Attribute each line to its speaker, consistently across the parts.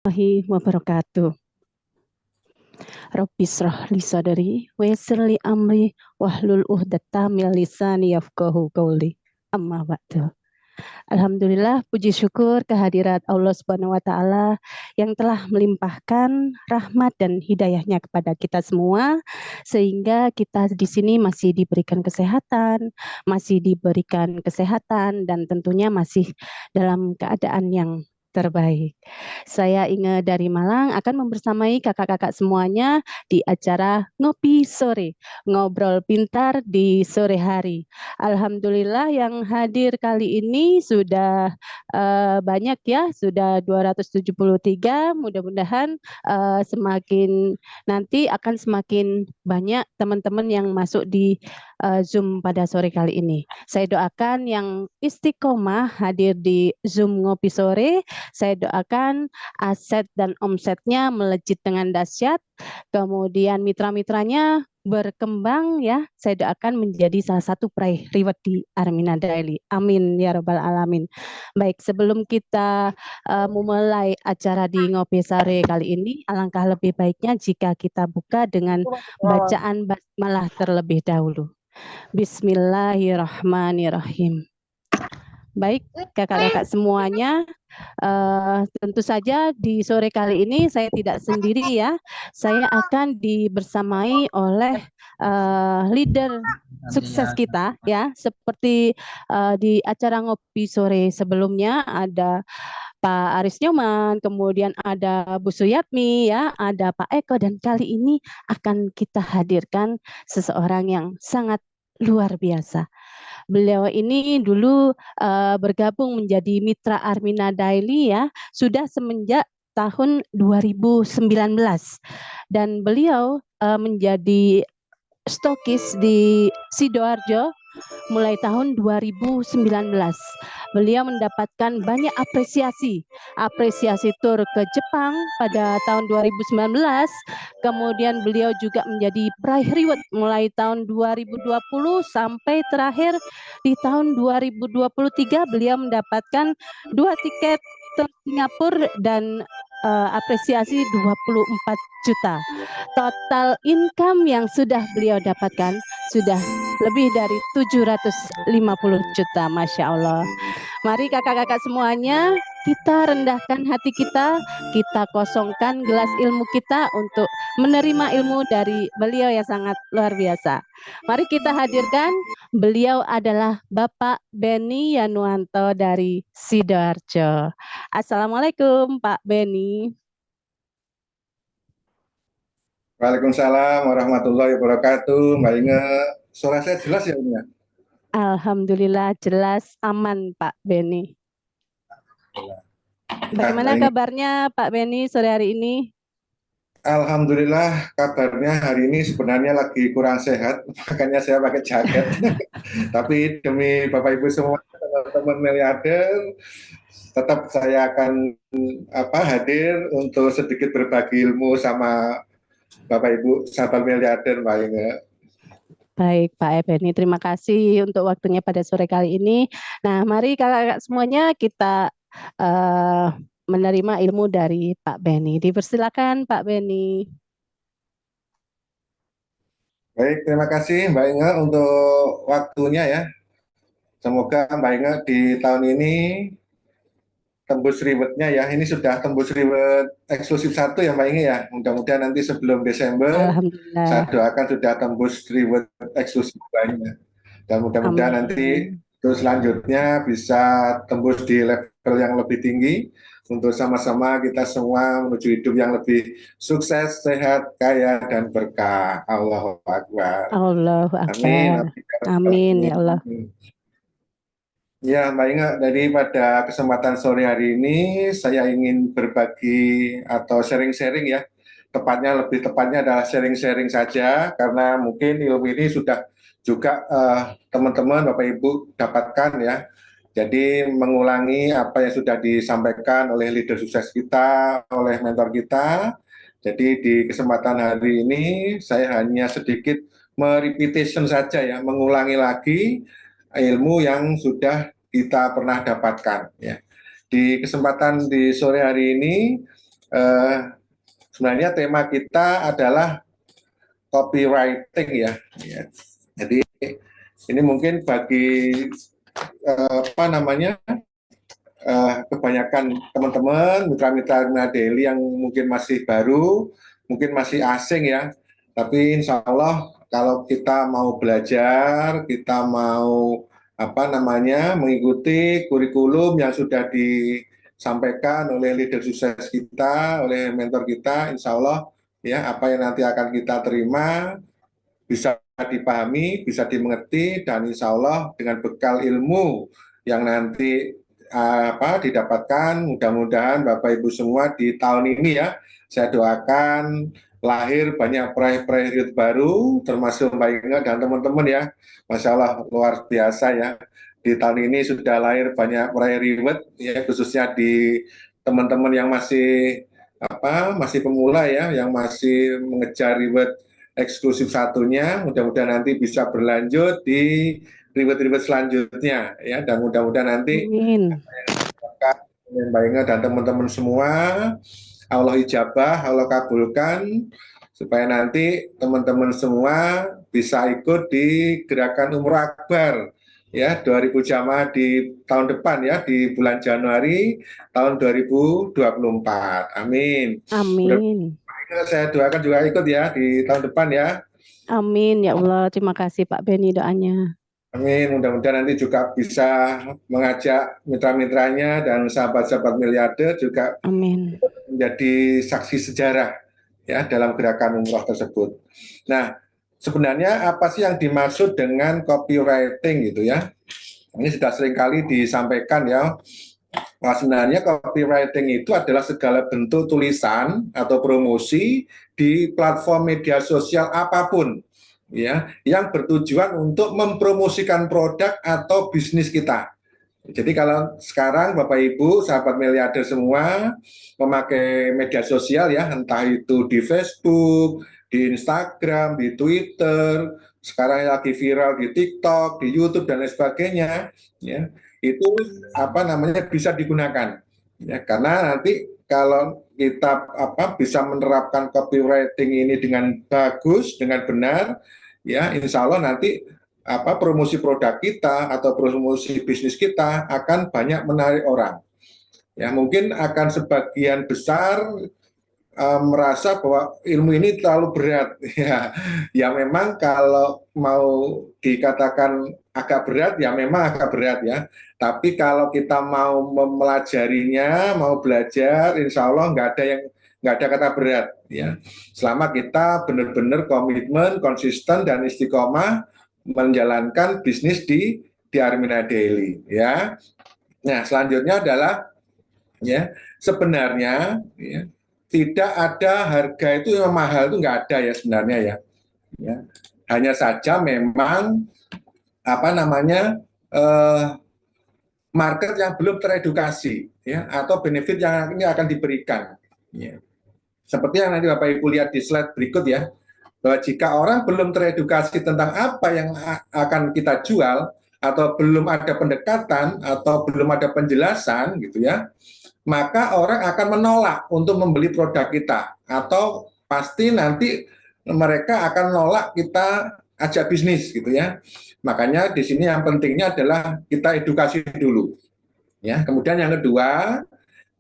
Speaker 1: Warahmatullahi wabarakatuh. Rabbi shrah li sadri wa yassir li amri wahlul 'uqdatam min lisani yafqahu qawli. Amma ba'du. Alhamdulillah, puji syukur kehadirat Allah Subhanahu wa taala yang telah melimpahkan rahmat dan hidayahnya kepada kita semua sehingga kita di sini masih diberikan kesehatan dan tentunya masih dalam keadaan yang terbaik. Saya Inge dari Malang akan membersamai kakak-kakak semuanya di acara Ngopi Sore, ngobrol pintar di sore hari. Alhamdulillah yang hadir kali ini sudah banyak ya, sudah 273. Mudah-mudahan semakin nanti akan semakin banyak teman-teman yang masuk di Zoom pada sore kali ini. Saya doakan yang istiqomah hadir di Zoom Ngopi Sore, saya doakan aset dan omsetnya melejit dengan dahsyat, kemudian mitra-mitranya berkembang ya, saya doakan menjadi salah satu peraih reward di Armina Daily. Amin ya rabbal alamin. Baik, sebelum kita memulai acara di Ngopi Sore kali ini, alangkah lebih baiknya jika kita buka dengan bacaan basmalah terlebih dahulu. Bismillahirrahmanirrahim. Baik, kakak-kakak semuanya, tentu saja di sore kali ini saya tidak sendiri ya. Saya akan dibersamai oleh leader sukses kita ya. Seperti di acara ngopi sore sebelumnya ada Pak Aris Nyoman, kemudian ada Bu Suyatmi ya, ada Pak Eko, dan kali ini akan kita hadirkan seseorang yang sangat luar biasa. Beliau ini dulu bergabung menjadi mitra Armina Daily ya, sudah semenjak tahun 2019 dan beliau menjadi stokis di Sidoarjo mulai tahun 2019. Beliau mendapatkan banyak apresiasi tur ke Jepang pada tahun 2019. Kemudian beliau juga menjadi peraih reward mulai tahun 2020 sampai terakhir di tahun 2023 beliau mendapatkan 2 tiket tur Singapura dan apresiasi 24 juta. Total income yang sudah beliau dapatkan sudah lebih dari 750 juta, Masya Allah. Mari kakak-kakak semuanya, kita rendahkan hati kita kosongkan gelas ilmu kita untuk menerima ilmu dari beliau yang sangat luar biasa. Mari kita hadirkan, beliau adalah Bapak Beni Yanuanto dari Sidoarjo. Assalamualaikum Pak Beni.
Speaker 2: Waalaikumsalam warahmatullahi wabarakatuh. Mbak Inge, suara saya jelas ya Inge?
Speaker 1: Alhamdulillah jelas aman Pak Beni. Bagaimana kabarnya Pak Beni sore hari ini?
Speaker 2: Alhamdulillah kabarnya hari ini sebenarnya lagi kurang sehat, makanya saya pakai jaket. Tapi demi Bapak Ibu semua, teman-teman miliarder, tetap saya akan hadir untuk sedikit berbagi ilmu sama Bapak Ibu sahabat miliarder, Mbak Inge.
Speaker 1: Baik Pak Beni, terima kasih untuk waktunya pada sore kali ini. Nah, mari kakak-kakak semuanya kita menerima ilmu dari Pak Beni. Dipersilakan Pak Beni.
Speaker 2: Baik, terima kasih Mbak Inge untuk waktunya ya. Semoga Mbak Inge di tahun ini tembus rewardnya ya. Ini sudah tembus reward eksklusif 1 ya Mbak Inge ya. Mudah-mudahan nanti sebelum Desember saya doakan sudah tembus reward eksklusif banyak. Dan mudah-mudahan nanti terus selanjutnya bisa tembus di level yang lebih tinggi untuk sama-sama kita semua menuju hidup yang lebih sukses, sehat, kaya, dan berkah. Allahu Akbar.
Speaker 1: Allahu Akbar. Amin ya Allah.
Speaker 2: Ya Mbak Inga, pada kesempatan sore hari ini saya ingin berbagi atau sharing-sharing ya. Lebih tepatnya adalah sharing-sharing saja karena mungkin ilmu ini sudah juga teman-teman Bapak Ibu dapatkan ya. Jadi mengulangi apa yang sudah disampaikan oleh leader sukses kita, oleh mentor kita. Jadi di kesempatan hari ini saya hanya sedikit merepetition saja ya, mengulangi lagi ilmu yang sudah kita pernah dapatkan ya. Di kesempatan di sore hari ini eh, sebenarnya tema kita adalah copywriting ya. Ya. Jadi ini mungkin bagi apa namanya kebanyakan teman-teman mitra-mitra Daily yang mungkin masih baru, mungkin masih asing ya. Tapi insya Allah kalau kita mau belajar, kita mau apa namanya mengikuti kurikulum yang sudah disampaikan oleh leader sukses kita, oleh mentor kita, insya Allah ya apa yang nanti akan kita terima bisa dipahami, bisa dimengerti, dan insya Allah dengan bekal ilmu yang nanti didapatkan, mudah-mudahan Bapak Ibu semua di tahun ini ya, saya doakan lahir banyak proyek-proyek baru, termasuk Mbak Inge dan teman-teman ya, Masya Allah luar biasa ya. Di tahun ini sudah lahir banyak proyek ribet ya, khususnya di teman-teman yang masih pemula ya, yang masih mengejar ribet eksklusif satunya, mudah-mudahan nanti bisa berlanjut di ribet-ribet selanjutnya ya, dan mudah-mudahan nanti Mbak Inge dan teman-teman semua Allah ijabah, Allah kabulkan supaya nanti teman-teman semua bisa ikut di gerakan Umroh Akbar ya 2000 jamaah di tahun depan ya, di bulan Januari tahun 2024. Amin.
Speaker 1: Amin.
Speaker 2: Saya doakan juga ikut ya di tahun depan ya.
Speaker 1: Amin ya Allah. Terima kasih Pak Beni doanya.
Speaker 2: Amin. Mudah-mudahan nanti juga bisa mengajak mitra-mitranya dan sahabat-sahabat miliarder juga
Speaker 1: Amin.
Speaker 2: menjadi saksi sejarah ya dalam gerakan umroh tersebut. Nah, sebenarnya apa sih yang dimaksud dengan copywriting gitu ya? Ini sudah sering kali disampaikan ya. Nah, sebenarnya copywriting itu adalah segala bentuk tulisan atau promosi di platform media sosial apapun ya yang bertujuan untuk mempromosikan produk atau bisnis kita. Jadi kalau sekarang Bapak Ibu sahabat miliarder semua memakai media sosial ya, entah itu di Facebook, di Instagram, di Twitter, sekarang lagi viral di TikTok, di YouTube dan lain sebagainya ya, itu apa namanya bisa digunakan ya, karena nanti kalau kita bisa menerapkan copywriting ini dengan bagus, dengan benar ya, insya Allah nanti promosi produk kita atau promosi bisnis kita akan banyak menarik orang. Ya, mungkin akan sebagian besar merasa bahwa ilmu ini terlalu berat. Ya, memang kalau mau dikatakan agak berat, ya memang agak berat ya. Tapi kalau kita mau mempelajarinya, mau belajar, insya Allah nggak ada kata berat ya. Selama kita benar-benar komitmen, konsisten dan istiqomah menjalankan bisnis di Armina Daily ya. Nah, selanjutnya adalah ya sebenarnya ya, tidak ada harga itu yang mahal, itu nggak ada ya sebenarnya ya. Ya. Hanya saja memang market yang belum teredukasi ya, atau benefit yang ini akan diberikan. Ya. Seperti yang nanti Bapak Ibu lihat di slide berikut ya, bahwa jika orang belum teredukasi tentang apa yang akan kita jual, atau belum ada pendekatan, atau belum ada penjelasan gitu ya, maka orang akan menolak untuk membeli produk kita, atau pasti nanti mereka akan menolak kita ajak bisnis gitu ya. Makanya di sini yang pentingnya adalah kita edukasi dulu. Ya, kemudian yang kedua,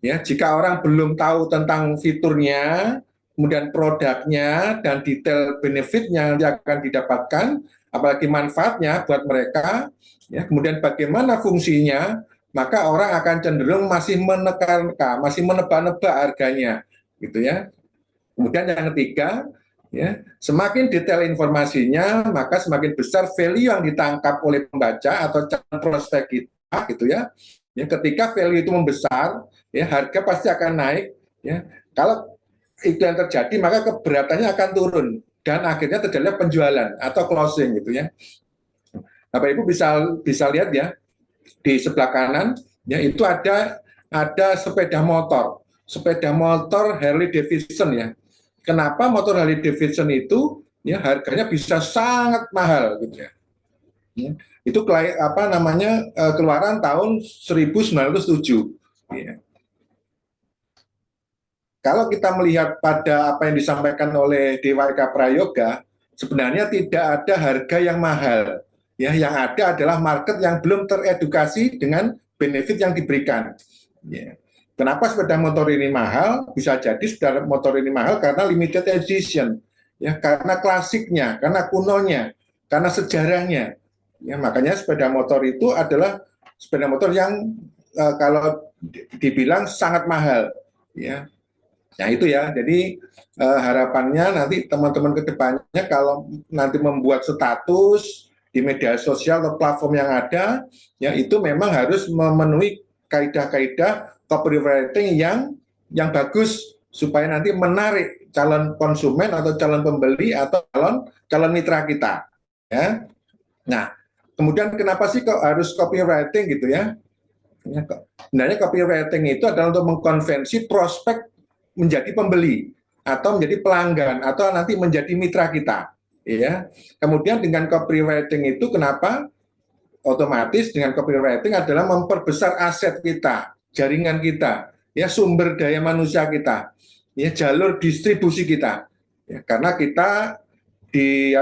Speaker 2: ya, jika orang belum tahu tentang fiturnya, kemudian produknya dan detail benefitnya yang akan didapatkan, apalagi manfaatnya buat mereka, ya, kemudian bagaimana fungsinya, maka orang akan cenderung masih menekan, masih menebak-nebak harganya, gitu ya. Kemudian yang ketiga, ya, semakin detail informasinya, maka semakin besar value yang ditangkap oleh pembaca atau calon prospek kita, gitu ya. Ya, ketika value itu membesar, ya harga pasti akan naik. Ya, kalau itu yang terjadi, maka keberatannya akan turun dan akhirnya terjadi penjualan atau closing, gitu ya. Bapak Ibu bisa lihat ya di sebelah kanan, ya itu ada sepeda motor Harley Davidson ya. Kenapa motor Harley Davidson itu ya harganya bisa sangat mahal gitu ya. Ya, itu keluaran tahun 1907 ya. kalau kita melihat pada apa yang disampaikan oleh DWK Prayoga, sebenarnya tidak ada harga yang mahal. Ya, yang ada adalah market yang belum teredukasi dengan benefit yang diberikan. Ya. Kenapa sepeda motor ini mahal? Bisa jadi sepeda motor ini mahal karena limited edition, ya, karena klasiknya, karena kunonya, karena sejarahnya. Ya, makanya sepeda motor itu adalah sepeda motor yang kalau dibilang sangat mahal. Ya, nah itu ya. Jadi harapannya nanti teman-teman ke depannya kalau nanti membuat status di media sosial atau platform yang ada, ya itu memang harus memenuhi kaidah-kaidah copywriting yang bagus supaya nanti menarik calon konsumen atau calon pembeli atau calon mitra kita. Ya. Nah, kemudian kenapa sih kok harus copywriting gitu ya? Sebenarnya copywriting itu adalah untuk mengkonvensi prospek menjadi pembeli atau menjadi pelanggan atau nanti menjadi mitra kita, ya. Kemudian dengan copywriting itu kenapa? Otomatis dengan copywriting adalah memperbesar aset kita, jaringan kita, ya, sumber daya manusia kita, ya, jalur distribusi kita. Ya, karena kita di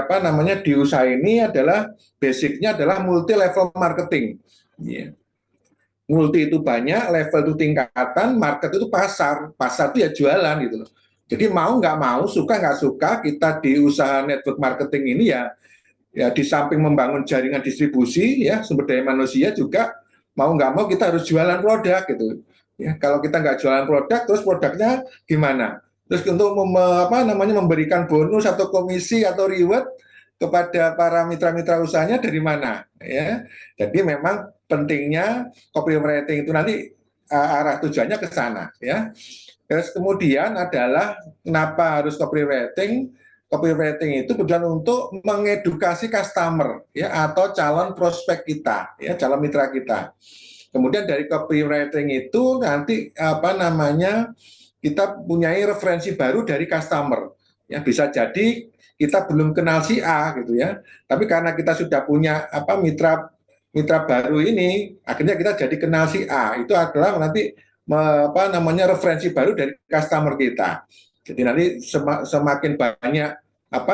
Speaker 2: di usaha ini adalah basicnya adalah multi level marketing. Ya. Multi itu banyak, level itu tingkatan, market itu pasar itu ya jualan gitu loh. Jadi mau nggak mau, suka nggak suka, kita di usaha network marketing ini ya di samping membangun jaringan distribusi, ya sumber daya manusia juga mau nggak mau kita harus jualan produk gitu. Ya, kalau kita nggak jualan produk, terus produknya gimana? Terus untuk memberikan bonus atau komisi atau reward kepada para mitra-mitra usahanya dari mana? Ya, jadi memang pentingnya copywriting itu nanti arah tujuannya ke sana, ya. Terus kemudian adalah kenapa harus copywriting? Copywriting itu tujuan untuk mengedukasi customer, ya, atau calon prospek kita, ya, calon mitra kita. Kemudian dari copywriting itu nanti kita punya referensi baru dari customer. Ya, bisa jadi kita belum kenal si A gitu ya, tapi karena kita sudah punya mitra baru ini, akhirnya kita jadi kenal si A. Itu adalah nanti referensi baru dari customer kita. Jadi nanti semakin banyak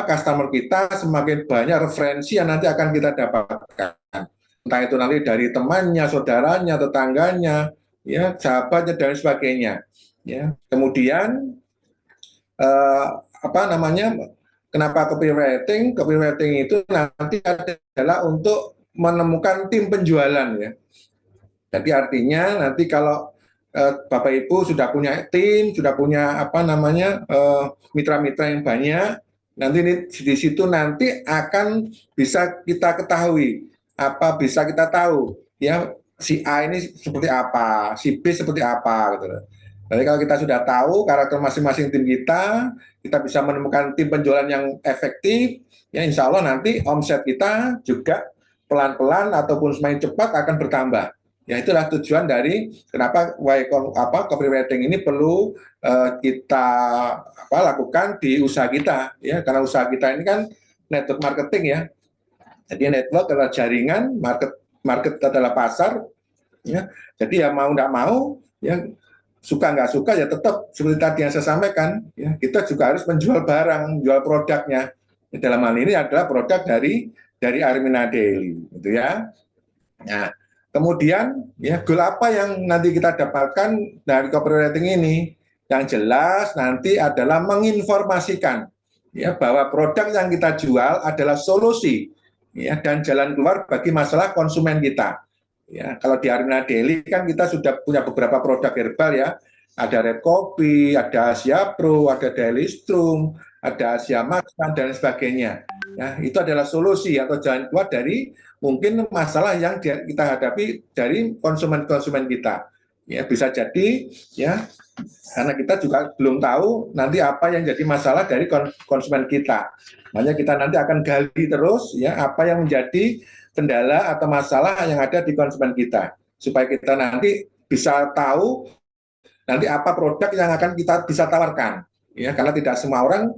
Speaker 2: customer kita, semakin banyak referensi yang nanti akan kita dapatkan. Entah itu nanti dari temannya, saudaranya, tetangganya, ya, sahabatnya dan sebagainya. Ya. Kemudian kenapa copywriting? Copywriting itu nanti adalah untuk menemukan tim penjualan, ya. Jadi artinya nanti kalau Bapak Ibu sudah punya tim, sudah punya mitra-mitra yang banyak, nanti di situ nanti akan bisa kita ketahui, bisa kita tahu, ya, si A ini seperti apa, si B seperti apa gitu. Jadi kalau kita sudah tahu karakter masing-masing tim kita bisa menemukan tim penjualan yang efektif, ya insya Allah nanti omset kita juga pelan-pelan ataupun semakin cepat akan bertambah. Ya itulah tujuan dari kenapa copywriting ini perlu kita lakukan di usaha kita, ya, karena usaha kita ini kan network marketing, ya. Jadi network adalah jaringan, market adalah pasar, ya. Jadi ya mau nggak mau, ya, suka nggak suka ya tetap seperti tadi yang saya sampaikan, ya, kita juga harus menjual barang, jual produknya. Dalam hal ini adalah produk dari Armina Daily, gitu ya. Nah, kemudian ya goal apa yang nanti kita dapatkan dari copywriting ini? Yang jelas nanti adalah menginformasikan, ya, bahwa produk yang kita jual adalah solusi, ya, dan jalan keluar bagi masalah konsumen kita. Ya, kalau di Armina Daily kan kita sudah punya beberapa produk herbal, ya. Ada Red Kopi, ada Asia Pro, ada Daily Strum, ada Asia Max dan sebagainya. Ya, itu adalah solusi atau jalan keluar dari mungkin masalah yang kita hadapi dari konsumen-konsumen kita. Ya, bisa jadi, ya, karena kita juga belum tahu nanti apa yang jadi masalah dari konsumen kita. Makanya kita nanti akan gali terus, ya, apa yang menjadi kendala atau masalah yang ada di konsumen kita, supaya kita nanti bisa tahu nanti apa produk yang akan kita bisa tawarkan, ya, karena tidak semua orang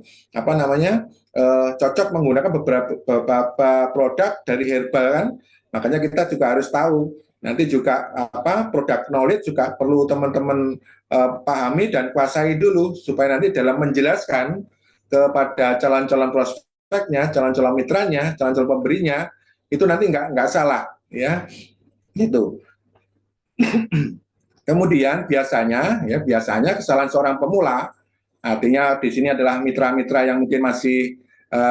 Speaker 2: cocok menggunakan beberapa produk dari herbal kan, makanya kita juga harus tahu nanti juga product knowledge juga perlu teman-teman pahami dan kuasai dulu supaya nanti dalam menjelaskan kepada calon-calon prospeknya, calon-calon mitranya, calon-calon pemberinya itu nanti nggak salah ya itu. Kemudian biasanya kesalahan seorang pemula, artinya di sini adalah mitra-mitra yang mungkin masih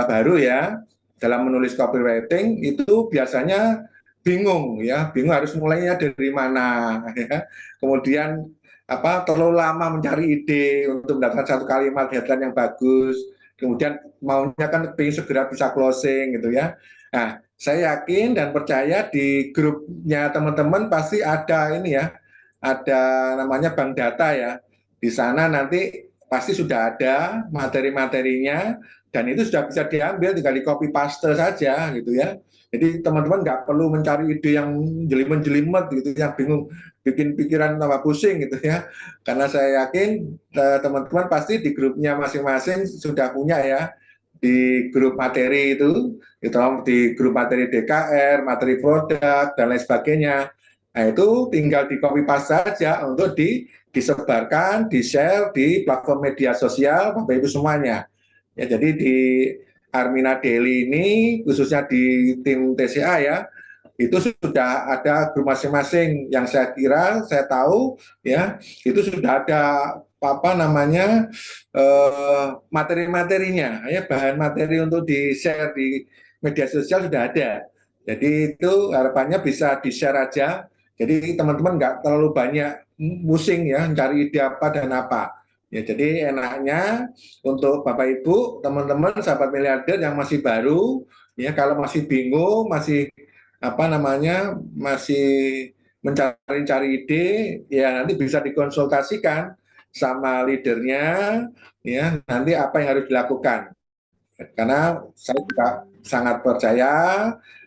Speaker 2: baru ya dalam menulis copywriting itu biasanya bingung harus mulainya dari mana ya. Kemudian terlalu lama mencari ide untuk mendapatkan satu kalimat headline yang bagus. Kemudian maunya kan ingin segera bisa closing gitu ya. Nah, saya yakin dan percaya di grupnya teman-teman pasti ada ini ya, ada namanya bank data ya. Di sana nanti pasti sudah ada materi-materinya dan itu sudah bisa diambil, tinggal di copy paste saja gitu ya. Jadi teman-teman nggak perlu mencari ide yang jelimet-jelimet gitu, yang bingung, bikin pikiran tambah pusing gitu ya. Karena saya yakin teman-teman pasti di grupnya masing-masing sudah punya ya, di grup materi itu di grup materi DKR, materi produk dan lain sebagainya. Nah itu tinggal di copy paste saja untuk disebarkan, di-share di platform media sosial Bapak Ibu semuanya. Ya, jadi di Armina Daily ini khususnya di tim TCA ya, itu sudah ada grup masing-masing yang saya kira, saya tahu ya, itu sudah ada materi-materinya ya, bahan materi untuk di-share di media sosial sudah ada. Jadi itu harapannya bisa di-share aja. Jadi teman-teman nggak terlalu banyak pusing ya mencari ide apa dan apa. Ya, jadi enaknya untuk Bapak Ibu, teman-teman, sahabat miliarder yang masih baru, ya kalau masih bingung, masih masih mencari-cari ide, ya nanti bisa dikonsultasikan sama leadernya, ya nanti apa yang harus dilakukan. Karena saya juga sangat percaya,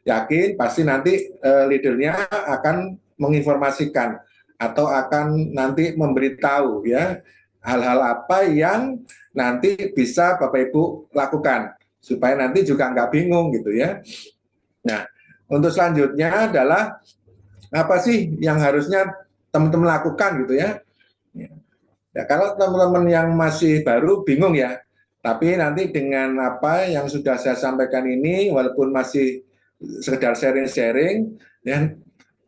Speaker 2: yakin pasti nanti leadernya akan menginformasikan atau akan nanti memberitahu ya hal-hal apa yang nanti bisa Bapak Ibu lakukan supaya nanti juga nggak bingung gitu ya. Nah, untuk selanjutnya adalah apa sih yang harusnya teman-teman lakukan gitu ya. Ya, kalau teman-teman yang masih baru bingung ya, tapi nanti dengan apa yang sudah saya sampaikan ini, walaupun masih sekedar sharing-sharing, ya,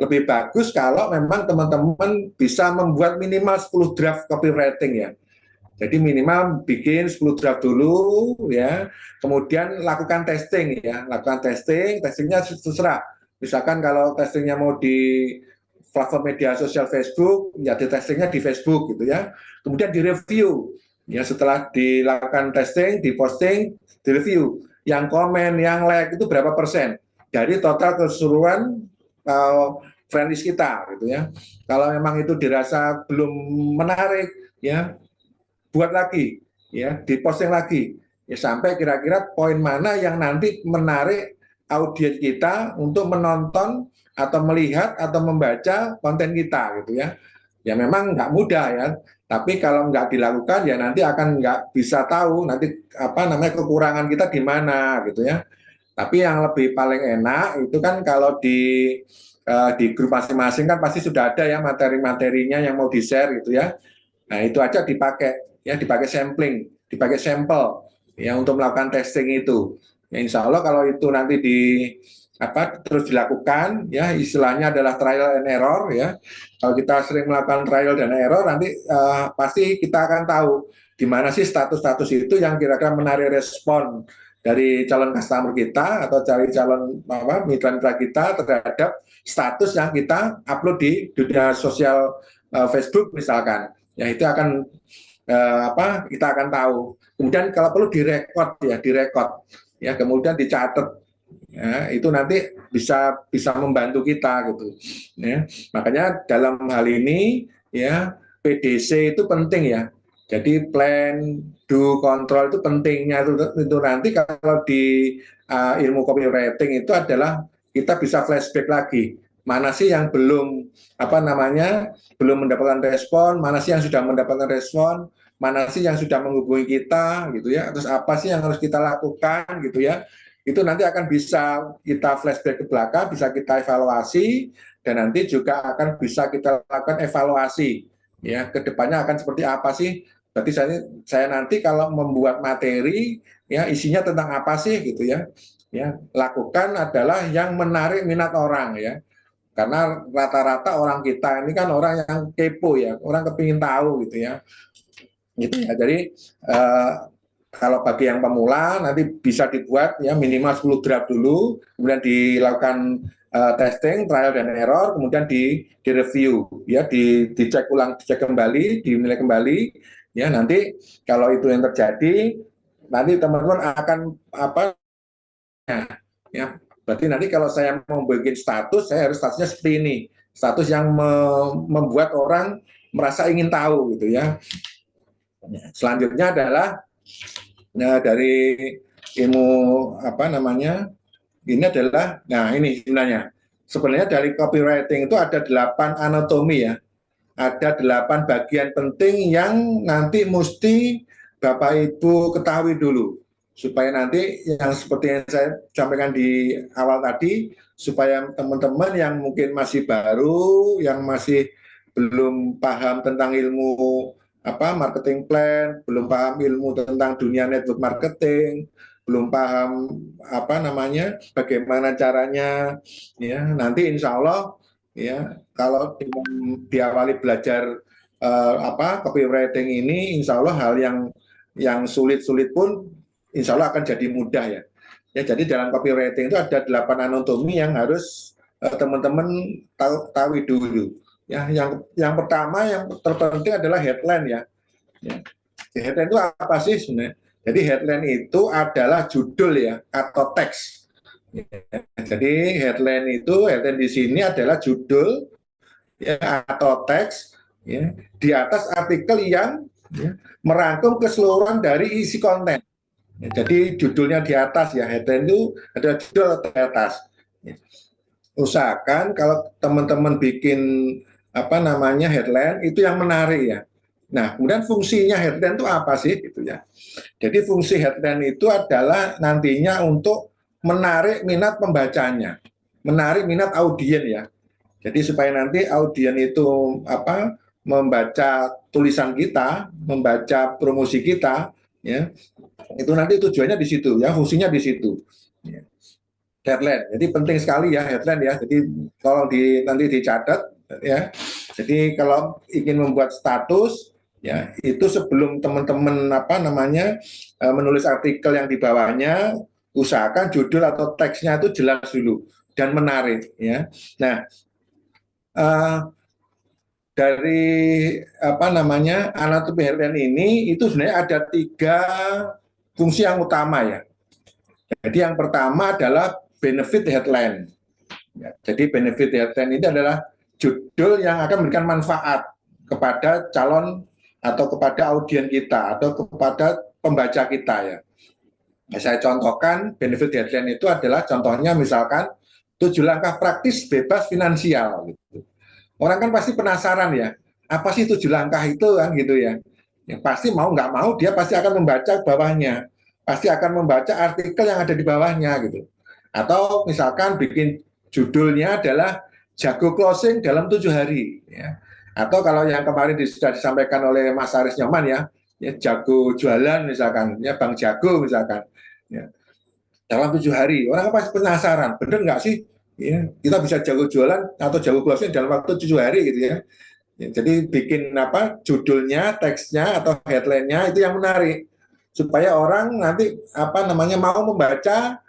Speaker 2: lebih bagus kalau memang teman-teman bisa membuat minimal 10 draft copywriting ya. Jadi minimal bikin 10 draft dulu ya, kemudian lakukan testing ya, testingnya terserah. Misalkan kalau testingnya mau di platform media sosial Facebook, ya di testingnya di Facebook gitu ya. Kemudian direview ya, setelah dilakukan testing, diposting, direview. Yang komen, yang like itu berapa persen dari total keseluruhan friendlist kita gitu ya. Kalau memang itu dirasa belum menarik ya, buat lagi ya, diposting lagi ya, sampai kira-kira poin mana yang nanti menarik audiens kita untuk menonton atau melihat atau membaca konten kita gitu ya. Ya memang nggak mudah ya, tapi kalau nggak dilakukan ya nanti akan nggak bisa tahu nanti kekurangan kita di mana gitu ya. Tapi yang lebih paling enak itu kan kalau di grup masing-masing kan pasti sudah ada ya materi-materinya yang mau di-share gitu ya. Nah, itu aja dipakai sampling, dipakai sampel ya untuk melakukan testing itu. Ya, insya Allah kalau itu nanti terus dilakukan ya, istilahnya adalah trial and error ya. Kalau kita sering melakukan trial dan error nanti pasti kita akan tahu di mana sih status-status itu yang kira-kira menarik respon dari calon customer kita atau dari calon mitra-mitra kita terhadap status yang kita upload di dunia sosial Facebook misalkan. Ya itu akan kita akan tahu. Kemudian kalau perlu direkod ya, kemudian dicatat. Ya, itu nanti bisa membantu kita gitu. Ya, makanya dalam hal ini ya PDC itu penting ya. Jadi plan, do, control itu pentingnya itu nanti kalau di ilmu copywriting itu adalah kita bisa flashback lagi. Mana sih yang belum belum mendapatkan respon, mana sih yang sudah mendapatkan respon, mana sih yang sudah menghubungi kita gitu ya, terus apa sih yang harus kita lakukan gitu ya. Itu nanti akan bisa kita flashback ke belakang, bisa kita evaluasi dan nanti juga akan bisa kita lakukan evaluasi ya, kedepannya akan seperti apa sih. Berarti saya nanti kalau membuat materi ya isinya tentang apa sih gitu ya, lakukan adalah yang menarik minat orang ya, karena rata-rata orang kita ini kan orang yang kepo ya, orang kepingin tahu gitu ya. Gitu ya. Jadi kalau bagi yang pemula nanti bisa dibuat ya minimal 10 draft dulu, kemudian dilakukan testing, trial dan error, kemudian direview ya, dicek ulang, dicek kembali, dinilai kembali ya. Nanti kalau itu yang terjadi, nanti teman-teman akan apa ya, berarti nanti kalau saya mau bikin status, saya harus statusnya seperti ini, status yang membuat orang merasa ingin tahu gitu ya. Selanjutnya adalah dari ilmu apa namanya, ini adalah, nah ini sebenarnya dari copywriting itu ada 8 anatomi ya, ada 8 bagian penting yang nanti mesti Bapak Ibu ketahui dulu, supaya nanti yang seperti yang saya sampaikan di awal tadi, supaya teman-teman yang mungkin masih baru, yang masih belum paham tentang ilmu marketing plan, belum paham ilmu tentang dunia network marketing, belum paham bagaimana caranya ya, nanti insya Allah ya, kalau diawali belajar copywriting ini, insya Allah hal yang sulit-sulit pun insya Allah akan jadi mudah ya. Ya, jadi dalam copywriting itu ada 8 anatomi yang harus teman-teman tahu dulu. Ya, yang pertama yang terpenting adalah headline ya. Headline itu apa sih sebenarnya? Jadi headline itu adalah judul ya, atau teks. Ya, jadi headline di sini adalah judul ya, atau teks ya, di atas artikel yang merangkum keseluruhan dari isi konten. Ya, jadi judulnya di atas ya, headline itu adalah judul di atas. Ya. Usahakan kalau teman-teman bikin headline itu yang menarik ya. Nah, kemudian fungsinya headline itu apa sih gitu ya. Jadi fungsi headline itu adalah nantinya untuk menarik minat pembacanya, menarik minat audien ya. Jadi supaya nanti audien itu membaca tulisan kita, membaca promosi kita ya. Itu nanti tujuannya di situ ya, fungsinya di situ. Ya. Headline. Jadi penting sekali ya headline ya. Jadi kalau nanti dicatat ya. Jadi kalau ingin membuat status ya, itu sebelum teman-teman menulis artikel yang di bawahnya, usahakan judul atau teksnya itu jelas dulu dan menarik ya. Nah, dari anatomi headline ini itu sebenarnya ada 3 fungsi yang utama ya. Jadi yang pertama adalah benefit headline. Ya, jadi benefit headline ini adalah judul yang akan memberikan manfaat kepada calon atau kepada audien kita atau kepada pembaca kita ya. Nah, saya contohkan benefit headline itu adalah contohnya misalkan 7 langkah praktis bebas finansial. Gitu. Orang kan pasti penasaran ya, apa sih 7 langkah itu kan gitu ya. Ya pasti mau nggak mau dia pasti akan membaca bawahnya, pasti akan membaca artikel yang ada di bawahnya gitu. Atau misalkan bikin judulnya adalah jago closing dalam 7 hari ya. Atau kalau yang kemarin sudah disampaikan oleh Mas Aris Nyoman ya jago jualan misalkan, ya Bang Jago misalkan, ya, dalam 7 hari. Orang pasti penasaran, bener nggak sih? Ya, kita bisa jago jualan atau jago closing dalam waktu 7 hari gitu ya. Ya, jadi bikin judulnya, teksnya atau headline-nya itu yang menarik supaya orang nanti mau membaca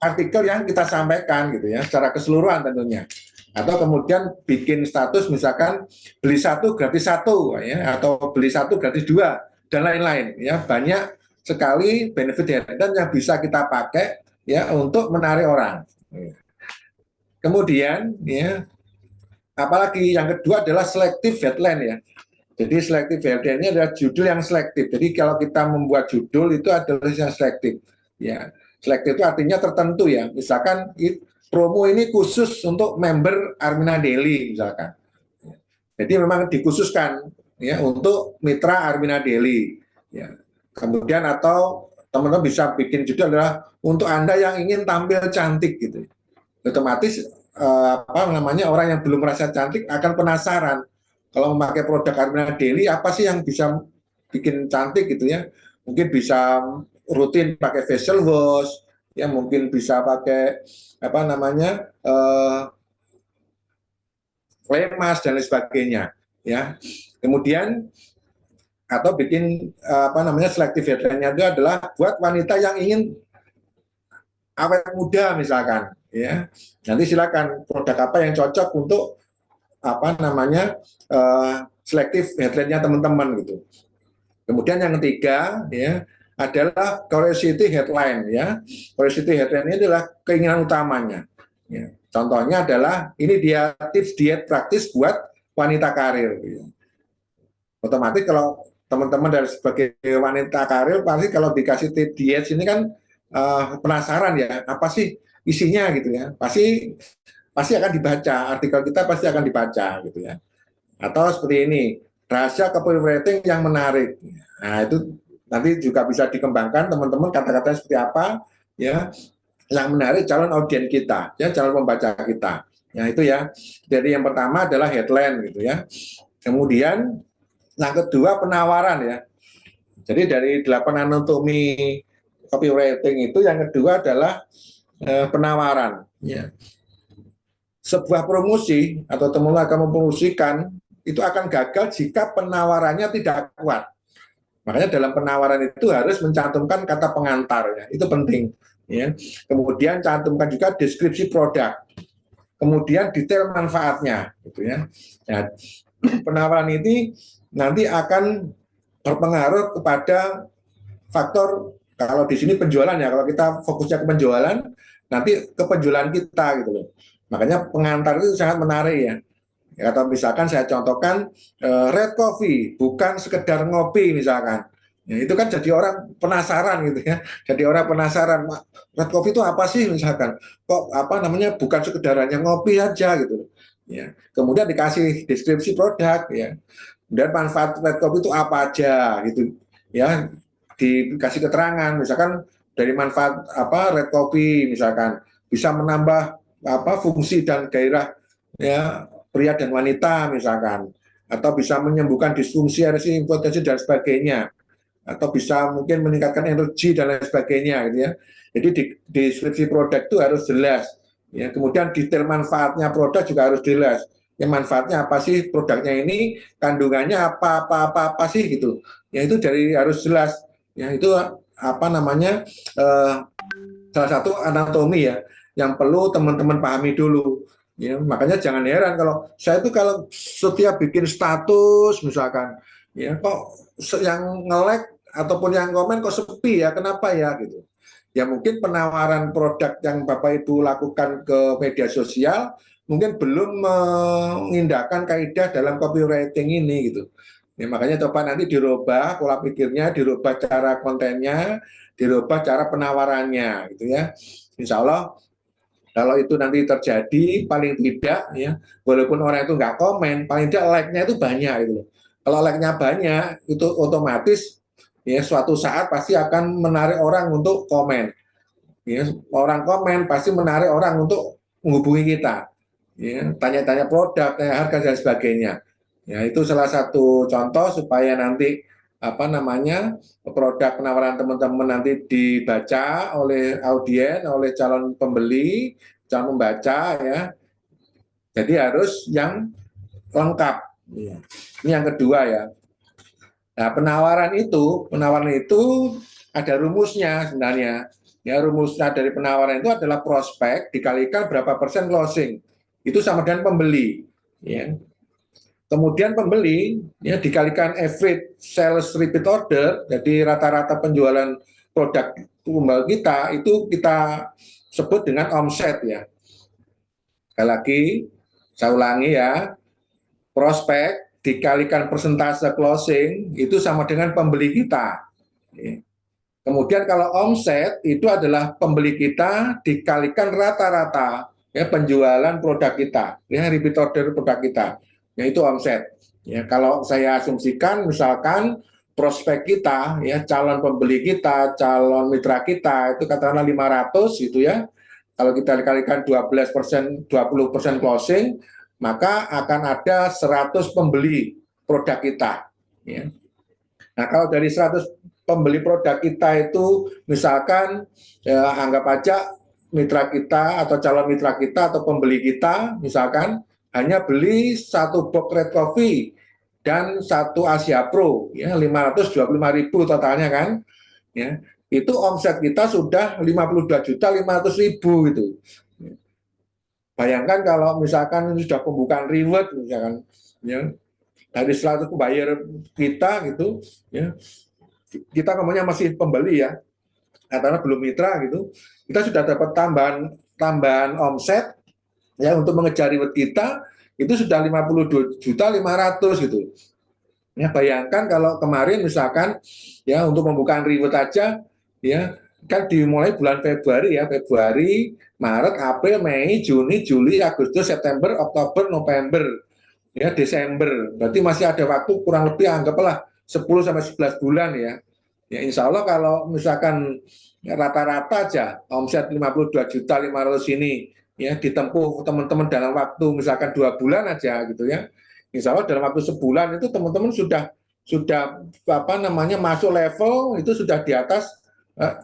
Speaker 2: artikel yang kita sampaikan gitu ya, secara keseluruhan tentunya. Atau kemudian bikin status misalkan beli 1 gratis 1 ya, atau beli 1 gratis 2 dan lain-lain ya. Banyak sekali benefit headline yang bisa kita pakai ya untuk menarik orang. Kemudian ya, apalagi yang kedua adalah selective headline ya. Jadi selective headline ini adalah judul yang selektif. Jadi kalau kita membuat judul itu adalah yang selektif. Ya, selektif itu artinya tertentu ya. Misalkan promo ini khusus untuk member Armina Daily misalkan. Jadi memang dikhususkan ya untuk mitra Armina Daily. Ya. Kemudian atau teman-teman bisa bikin judul adalah untuk Anda yang ingin tampil cantik gitu. Otomatis apa namanya, orang yang belum merasa cantik akan penasaran kalau memakai produk Armina Daily apa sih yang bisa bikin cantik gitu ya. Mungkin bisa rutin pakai facial wash, ya mungkin bisa pakai apa namanya, lemas dan lain sebagainya ya. Kemudian atau bikin apa namanya, selective headline-nya itu adalah buat wanita yang ingin awet muda misalkan ya. Nanti silakan produk apa yang cocok untuk apa namanya, selective headline-nya teman-teman gitu. Kemudian yang ketiga ya adalah curiosity headline ya. Curiosity headline ini adalah keinginan utamanya. Ya. Contohnya adalah ini dia tips diet praktis buat wanita karir. Ya. Otomatis kalau teman-teman dari sebagai wanita karir pasti kalau dikasih tips diet ini kan penasaran ya, apa sih isinya gitu ya. Pasti pasti akan dibaca, artikel kita pasti akan dibaca gitu ya. Atau seperti ini, rahasia copywriting yang menarik. Nah, itu nanti juga bisa dikembangkan teman-teman, kata-katanya seperti apa ya yang menarik calon audiens kita, ya calon pembaca kita. Ya itu ya. Jadi yang pertama adalah headline gitu ya. Kemudian yang kedua penawaran ya. Jadi dari 8 anatomi copywriting itu yang kedua adalah penawaran ya. Sebuah promosi atau teman akan mempromosikan itu akan gagal jika penawarannya tidak kuat. Makanya dalam penawaran itu harus mencantumkan kata pengantar ya, itu penting ya. Kemudian cantumkan juga deskripsi produk. Kemudian detail manfaatnya gitu ya. Ya, penawaran ini nanti akan berpengaruh kepada faktor, kalau di sini penjualan ya, kalau kita fokusnya ke penjualan, nanti ke penjualan kita gitu loh. Makanya pengantar itu sangat menarik ya. Ya, atau misalkan saya contohkan red coffee bukan sekedar ngopi misalkan, ya, itu kan jadi orang penasaran gitu ya. Jadi orang penasaran, red coffee itu apa sih misalkan, kok apa namanya bukan sekedar hanya ngopi aja gitu ya. Kemudian dikasih deskripsi produk ya, dan manfaat red coffee itu apa aja gitu ya, dikasih keterangan misalkan dari manfaat apa red coffee misalkan bisa menambah apa fungsi dan gairah ya pria dan wanita misalkan, atau bisa menyembuhkan disfungsi ereksi impotensi dan sebagainya, atau bisa mungkin meningkatkan energi dan lain sebagainya gitu ya. Jadi di deskripsi produk itu harus jelas ya. Kemudian detail manfaatnya produk juga harus jelas. Yang manfaatnya apa sih produknya ini, kandungannya apa sih gitu. Ya itu dari harus jelas. Ya itu apa namanya, salah satu anatomi ya yang perlu teman-teman pahami dulu. Ya, makanya jangan heran kalau saya itu kalau setiap bikin status misalkan, ya kok yang nge-like ataupun yang komen kok sepi ya, kenapa ya gitu. Ya mungkin penawaran produk yang Bapak Ibu lakukan ke media sosial mungkin belum mengindahkan kaidah dalam copywriting ini gitu. Ya, makanya coba nanti dirubah pola pikirnya, dirubah cara kontennya, dirubah cara penawarannya gitu ya. Insya Allah kalau itu nanti terjadi, paling tidak ya, walaupun orang itu nggak komen, paling tidak like-nya itu banyak gitu. Kalau like-nya banyak, itu otomatis ya suatu saat pasti akan menarik orang untuk komen. Ya, orang komen pasti menarik orang untuk menghubungi kita. Ya, tanya-tanya produk, tanya harga dan sebagainya. Ya, itu salah satu contoh supaya nanti apa namanya produk penawaran teman-teman nanti dibaca oleh audiens, oleh calon pembeli, calon pembaca ya. Jadi harus yang lengkap. Ya. Ini yang kedua ya. Nah, penawaran itu ada rumusnya sebenarnya. Ya, rumusnya dari penawaran itu adalah prospek dikalikan berapa persen closing. Itu sama dengan pembeli. Ya. Kemudian pembeli ya dikalikan average sales repeat order, jadi rata-rata penjualan produk tunggal kita itu kita sebut dengan omset ya. Sekali lagi, saya ulangi ya, prospek dikalikan persentase closing itu sama dengan pembeli kita. Kemudian kalau omset itu adalah pembeli kita dikalikan rata-rata ya penjualan produk kita, ya repeat order produk kita, yaitu omset. Ya kalau saya asumsikan misalkan prospek kita ya calon pembeli kita, calon mitra kita itu katakanlah 500 gitu ya. kalau kita dikalikan 12%, 20% closing, maka akan ada 100 pembeli produk kita. Ya. Nah, kalau dari 100 pembeli produk kita itu, misalkan anggap aja mitra kita atau calon mitra kita atau pembeli kita, misalkan hanya beli 1 box Red Coffee dan 1 Asia Pro, ya 525.000 totalnya kan, ya itu omset kita sudah 52.500.000 itu. Bayangkan kalau misalkan ini sudah pembukaan reward misalkan, ya dari 100 pembayar kita gitu, ya kita ngomongnya masih pembeli ya, karena belum mitra gitu, kita sudah dapat tambahan omset ya untuk mengejar reward kita itu sudah 52.500.000 gitu. Ya bayangkan kalau kemarin misalkan ya untuk pembukaan reward aja ya kan dimulai bulan Februari ya, Februari, Maret, April, Mei, Juni, Juli, Agustus, September, Oktober, November, ya Desember. Berarti masih ada waktu kurang lebih anggaplah 10 sampai 11 bulan ya. Ya insya Allah kalau misalkan rata-rata aja omset 52.500.000 ini ya ditempuh teman-teman dalam waktu misalkan 2 bulan aja gitu ya. Insya Allah dalam waktu sebulan itu teman-teman sudah apa namanya masuk level itu sudah di atas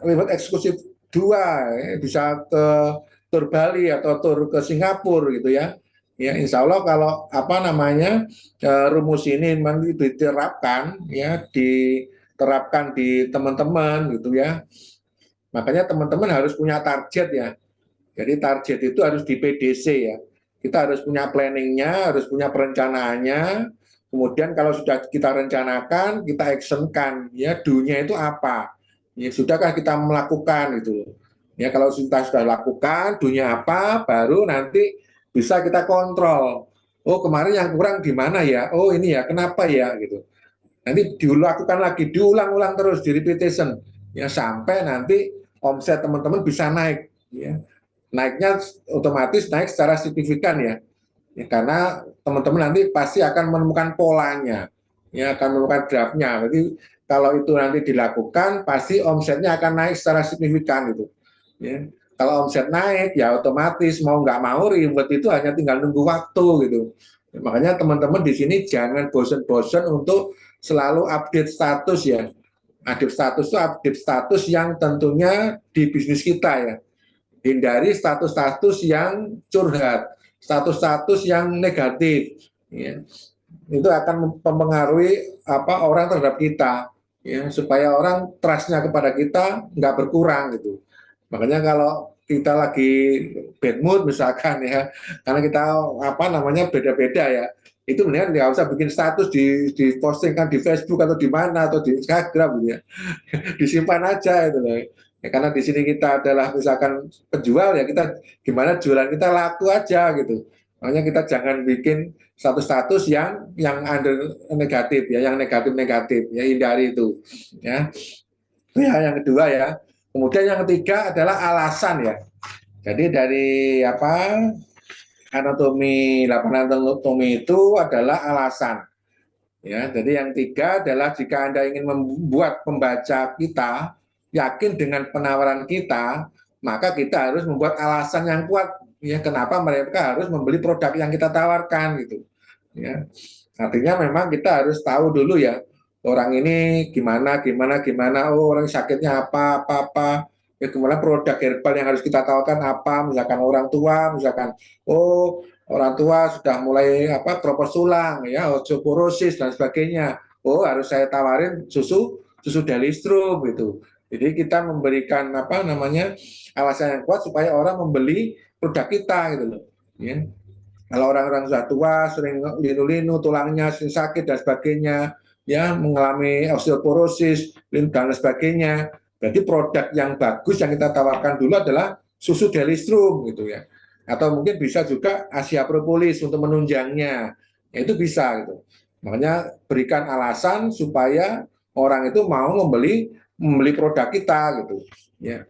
Speaker 2: reward eksklusif 2 ya, bisa ke tur Bali atau tur ke Singapura gitu ya. Ya, insya Allah kalau apa namanya rumus ini diterapkan ya diterapkan di teman-teman gitu ya. Makanya teman-teman harus punya target ya. Jadi target itu harus di PDC ya. Kita harus punya planningnya, harus punya perencanaannya. Kemudian kalau sudah kita rencanakan, kita actionkan ya dunia itu apa. Ya sudahkah kita melakukan itu. Ya kalau sudah lakukan dunia apa, baru nanti bisa kita kontrol. Oh kemarin yang kurang di mana ya? Oh ini ya kenapa ya gitu. Nanti dilakukan lagi, diulang-ulang terus di repetition ya sampai nanti omset teman-teman bisa naik ya. Naiknya otomatis naik secara signifikan ya. Ya karena teman-teman nanti pasti akan menemukan polanya. Ya akan menemukan draftnya. Jadi kalau itu nanti dilakukan pasti omsetnya akan naik secara signifikan gitu. Ya. Kalau omset naik ya otomatis mau nggak mau reward itu hanya tinggal nunggu waktu gitu. Ya, makanya teman-teman di sini jangan bosan-bosan untuk selalu update status ya. Update status itu update status yang tentunya di bisnis kita ya. Hindari status-status yang curhat, status-status yang negatif. Ya. Itu akan mempengaruhi apa orang terhadap kita ya supaya orang trust-nya kepada kita nggak berkurang gitu. Makanya kalau kita lagi bad mood misalkan ya, karena kita apa namanya beda-beda ya, itu mendingan nggak usah bikin status di postingkan di Facebook atau di mana atau di Instagram gitu ya, disimpan aja itu loh. Ya, karena di sini kita adalah misalkan penjual ya kita gimana jualan kita laku aja gitu. Makanya kita jangan bikin status-status yang under negatif ya, yang negatif-negatif ya hindari itu ya. Itu ya yang kedua ya. Kemudian yang ketiga adalah alasan ya. Jadi dari apa anatomi 8 anatomi itu adalah alasan. Ya, jadi yang tiga adalah jika Anda ingin membuat pembaca kita yakin dengan penawaran kita, maka kita harus membuat alasan yang kuat ya kenapa mereka harus membeli produk yang kita tawarkan gitu. Ya. Artinya memang kita harus tahu dulu ya orang ini gimana, oh orang sakitnya apa, ya kemudian produk herbal yang harus kita tawarkan apa, misalkan orang tua, misalkan oh orang tua sudah mulai apa kropos tulang, ya osteoporosis dan sebagainya, oh harus saya tawarin susu delistrum gitu. Jadi kita memberikan apa namanya alasan yang kuat supaya orang membeli produk kita gitu loh. Ya. Kalau orang-orang sudah tua, sering linu-linu, tulangnya sering sakit dan sebagainya, ya mengalami osteoporosis dan sebagainya. Berarti produk yang bagus yang kita tawarkan dulu adalah susu delistrum gitu ya. Atau mungkin bisa juga Asia Propolis untuk menunjangnya. Ya, itu bisa gitu. Makanya berikan alasan supaya orang itu mau membeli produk kita gitu. Ya.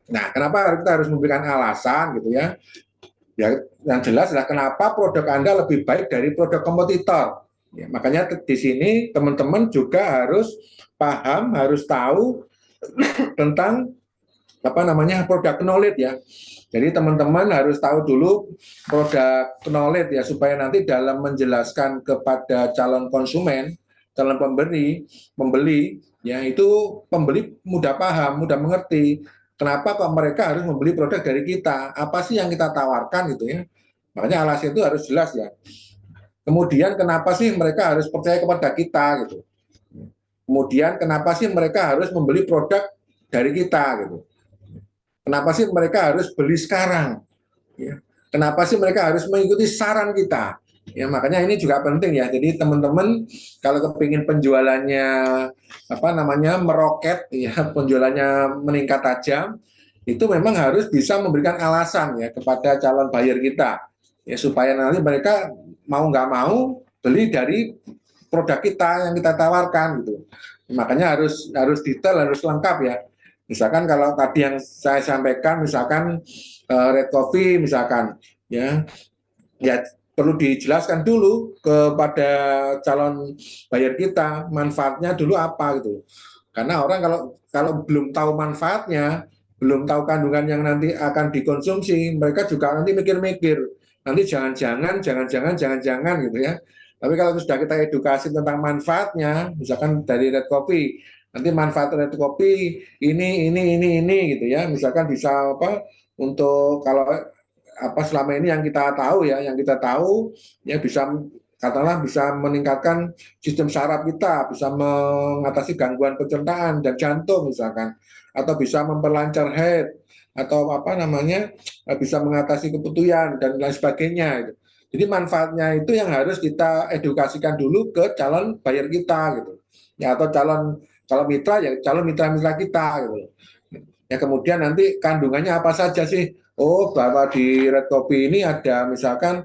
Speaker 2: Nah, kenapa kita harus memberikan alasan gitu ya? Ya, yang jelas adalah kenapa produk Anda lebih baik dari produk kompetitor. Ya, makanya di sini teman-teman juga harus paham, harus tahu tentang apa namanya, produk knowledge ya. Jadi teman-teman harus tahu dulu produk knowledge ya, supaya nanti dalam menjelaskan kepada calon konsumen, calon pembeli ya, itu pembeli mudah paham, mudah mengerti kenapa kok mereka harus membeli produk dari kita, apa sih yang kita tawarkan gitu ya. Makanya alasan itu harus jelas ya. Kemudian kenapa sih mereka harus percaya kepada kita gitu. Kemudian kenapa sih mereka harus membeli produk dari kita gitu. Kenapa sih mereka harus beli sekarang? Ya. Kenapa sih mereka harus mengikuti saran kita? Ya, makanya ini juga penting ya. Jadi teman-teman kalau kepingin penjualannya apa namanya meroket ya, penjualannya meningkat tajam, itu memang harus bisa memberikan alasan ya kepada calon buyer kita ya, supaya nanti mereka mau nggak mau beli dari produk kita yang kita tawarkan gitu. Makanya harus detail, harus lengkap ya. Misalkan kalau tadi yang saya sampaikan, misalkan red coffee, misalkan ya, ya perlu dijelaskan dulu kepada calon buyer kita manfaatnya dulu apa gitu. Karena orang kalau kalau belum tahu manfaatnya, belum tahu kandungan yang nanti akan dikonsumsi, mereka juga nanti mikir-mikir, nanti jangan-jangan gitu ya. Tapi kalau sudah kita edukasi tentang manfaatnya, misalkan dari red coffee, nanti manfaat red coffee ini gitu ya, misalkan bisa apa untuk kalau apa selama ini yang kita tahu ya, yang kita tahu ya bisa katakanlah bisa meningkatkan sistem saraf kita, bisa mengatasi gangguan pencernaan dan jantung misalkan, atau bisa memperlancar head, atau apa namanya bisa mengatasi kebutuhan dan lain sebagainya. Jadi manfaatnya itu yang harus kita edukasikan dulu ke calon buyer kita gitu, ya, atau kalau mitra ya calon mitra-mitra kita gitu. Ya kemudian nanti kandungannya apa saja sih? Oh, bahwa di red coffee ini ada misalkan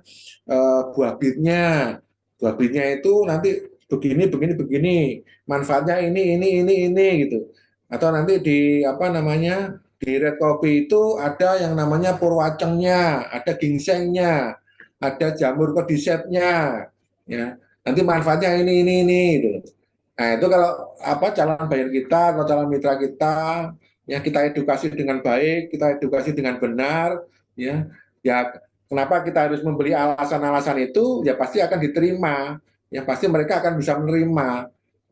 Speaker 2: buah bitnya. Buah bitnya itu nanti begini. Manfaatnya ini gitu. Atau nanti di apa namanya? Di red coffee itu ada yang namanya purwacengnya, ada ginsengnya, ada jamur cordycepsnya, ya. Nanti manfaatnya ini gitu. Nah, itu kalau apa calon buyer kita atau calon mitra kita ya kita edukasi dengan baik, kita edukasi dengan benar, ya. Ya, kenapa kita harus membeli alasan-alasan itu? Ya pasti akan diterima. Ya pasti mereka akan bisa menerima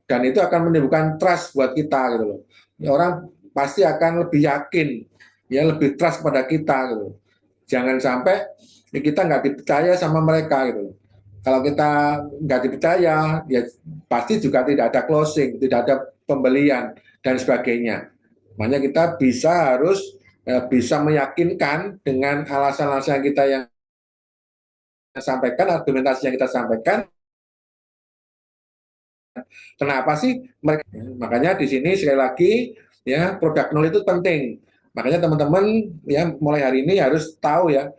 Speaker 2: dan itu akan menimbulkan trust buat kita gitu loh. Ya, orang pasti akan lebih yakin, ya lebih trust pada kita gitu. Jangan sampai ya, kita nggak dipercaya sama mereka gitu. Kalau kita nggak dipercaya, ya pasti juga tidak ada closing, tidak ada pembelian dan sebagainya. Makanya kita harus bisa meyakinkan dengan alasan-alasan kita yang sampaikan, argumentasi yang kita sampaikan. Kenapa sih mereka? Makanya di sini sekali lagi ya produk nol itu penting. Makanya teman-teman ya mulai hari ini harus tahu ya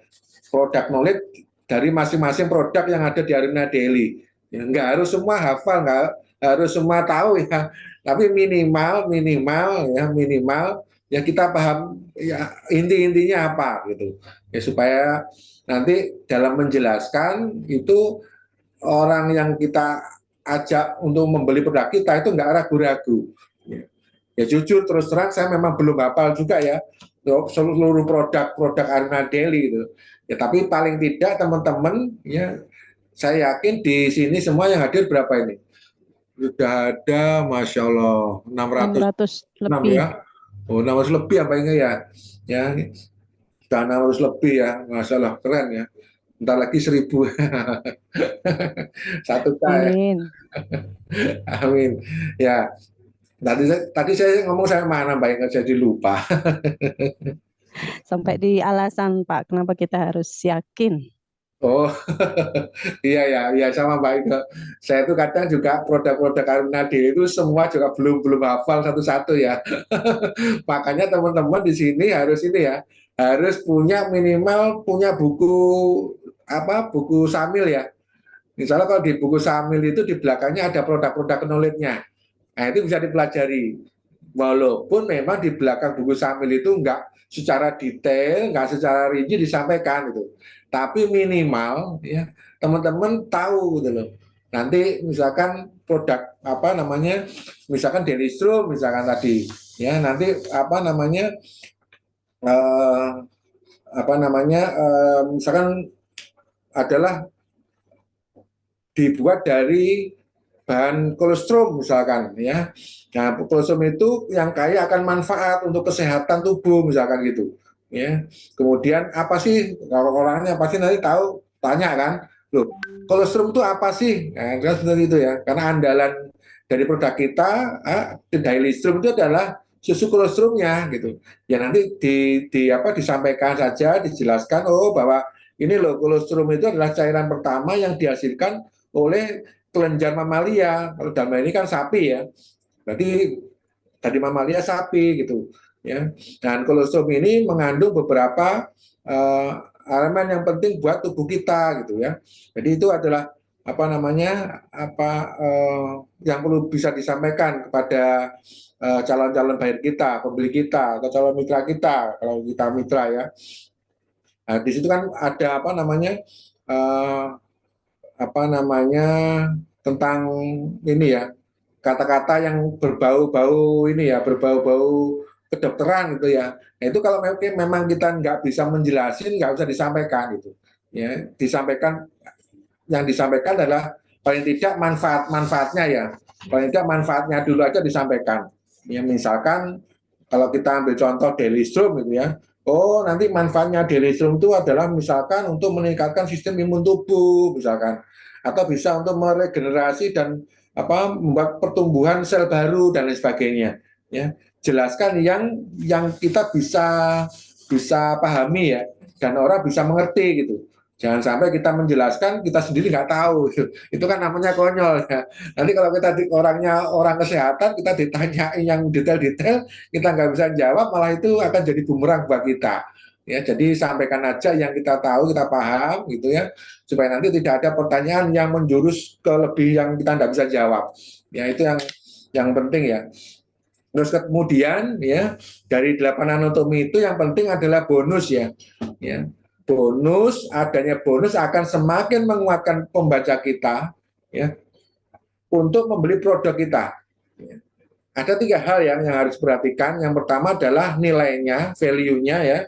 Speaker 2: produk knowledge dari masing-masing produk yang ada di Aruna Daily. Ya, nggak harus semua hafal, nggak harus semua tahu ya. Tapi minimal ya kita paham ya inti-intinya apa gitu. Ya supaya nanti dalam menjelaskan itu orang yang kita ajak untuk membeli produk kita itu nggak ragu-ragu. Ya jujur terus terang saya memang belum hafal juga ya seluruh produk Aruna Daily gitu. Ya tapi paling tidak teman-teman ya saya yakin di sini semua yang hadir berapa ini? Sudah ada Masya Allah
Speaker 1: 600
Speaker 2: 606
Speaker 1: lebih.
Speaker 2: ya. Oh 600 lebih apa ini ya? Ya sudah 600 lebih ya. Masya Allah keren ya. Bentar lagi 1000. 1K ya.
Speaker 1: Amin.
Speaker 2: Amin. Ya, tadi saya ngomong saya mana Mbak Ingat jadi lupa.
Speaker 1: Sampai di alasan Pak, kenapa kita harus yakin?
Speaker 2: Oh, iya ya, iya sama Mbak Ingat. Saya itu kadang juga produk-produk Aruna D itu semua juga belum hafal satu-satu ya. Makanya teman-teman di sini harus ini ya, harus punya minimal punya buku apa buku samil ya. Misalnya kalau di buku samil itu di belakangnya ada produk-produk knowledge-nya. Nah, itu bisa dipelajari. Walaupun memang di belakang buku samil itu enggak secara detail, enggak secara rinci disampaikan itu. Tapi minimal ya teman-teman tahu gitu loh. Nanti misalkan produk apa namanya, misalkan Denistro misalkan tadi ya nanti apa namanya eh, apa namanya, misalkan adalah dibuat dari bahan kolostrum misalkan ya. Nah, kolostrum itu yang kaya akan manfaat untuk kesehatan tubuh misalkan gitu. Ya. Kemudian apa sih kalau orangnya pasti nanti tahu tanya kan, loh kolostrum itu apa sih? Nah, kan seperti itu ya. Karena andalan dari produk kita, daily stream itu adalah susu kolostrumnya gitu. Ya nanti disampaikan saja, dijelaskan oh bahwa ini loh kolostrum itu adalah cairan pertama yang dihasilkan oleh kelenjar mamalia. Kalau dalam ini kan sapi ya, berarti tadi mamalia sapi gitu ya. Dan kolostrum ini mengandung beberapa uh, elemen yang penting buat tubuh kita gitu ya. Jadi itu adalah apa namanya yang perlu bisa disampaikan kepada calon-calon buyer kita, pembeli kita atau calon mitra kita kalau kita mitra ya. Nah, di situ kan ada uh, apa namanya tentang ini ya, kata-kata yang berbau-bau ini ya, berbau-bau kedokteran gitu ya. Nah, itu kalau memang kita nggak bisa menjelasin, nggak usah disampaikan gitu. Ya, disampaikan yang disampaikan adalah paling tidak manfaatnya ya. Paling tidak manfaatnya dulu aja disampaikan. Ya, misalkan kalau kita ambil contoh daily stream gitu ya. Oh, nanti manfaatnya daily stream itu adalah misalkan untuk meningkatkan sistem imun tubuh misalkan, atau bisa untuk meregenerasi dan membuat pertumbuhan sel baru dan lain sebagainya ya. Jelaskan yang kita bisa bisa pahami ya, dan orang bisa mengerti gitu. Jangan sampai kita menjelaskan kita sendiri nggak tahu, itu kan namanya konyol ya. Nanti kalau kita orangnya orang kesehatan, kita ditanyain yang detail-detail, kita nggak bisa jawab, malah itu akan jadi bumerang buat kita. Ya, jadi sampaikan aja yang kita tahu, kita paham gitu ya, supaya nanti tidak ada pertanyaan yang menjurus ke lebih yang kita nggak bisa jawab. Ya, itu yang penting ya. Terus kemudian ya, dari 8 anatomi itu yang penting adalah bonus ya. Ya. Adanya bonus akan semakin menguatkan pembaca kita ya untuk membeli produk kita. Ya. Ada 3 hal yang harus diperhatikan. Yang pertama adalah nilainya, value-nya ya,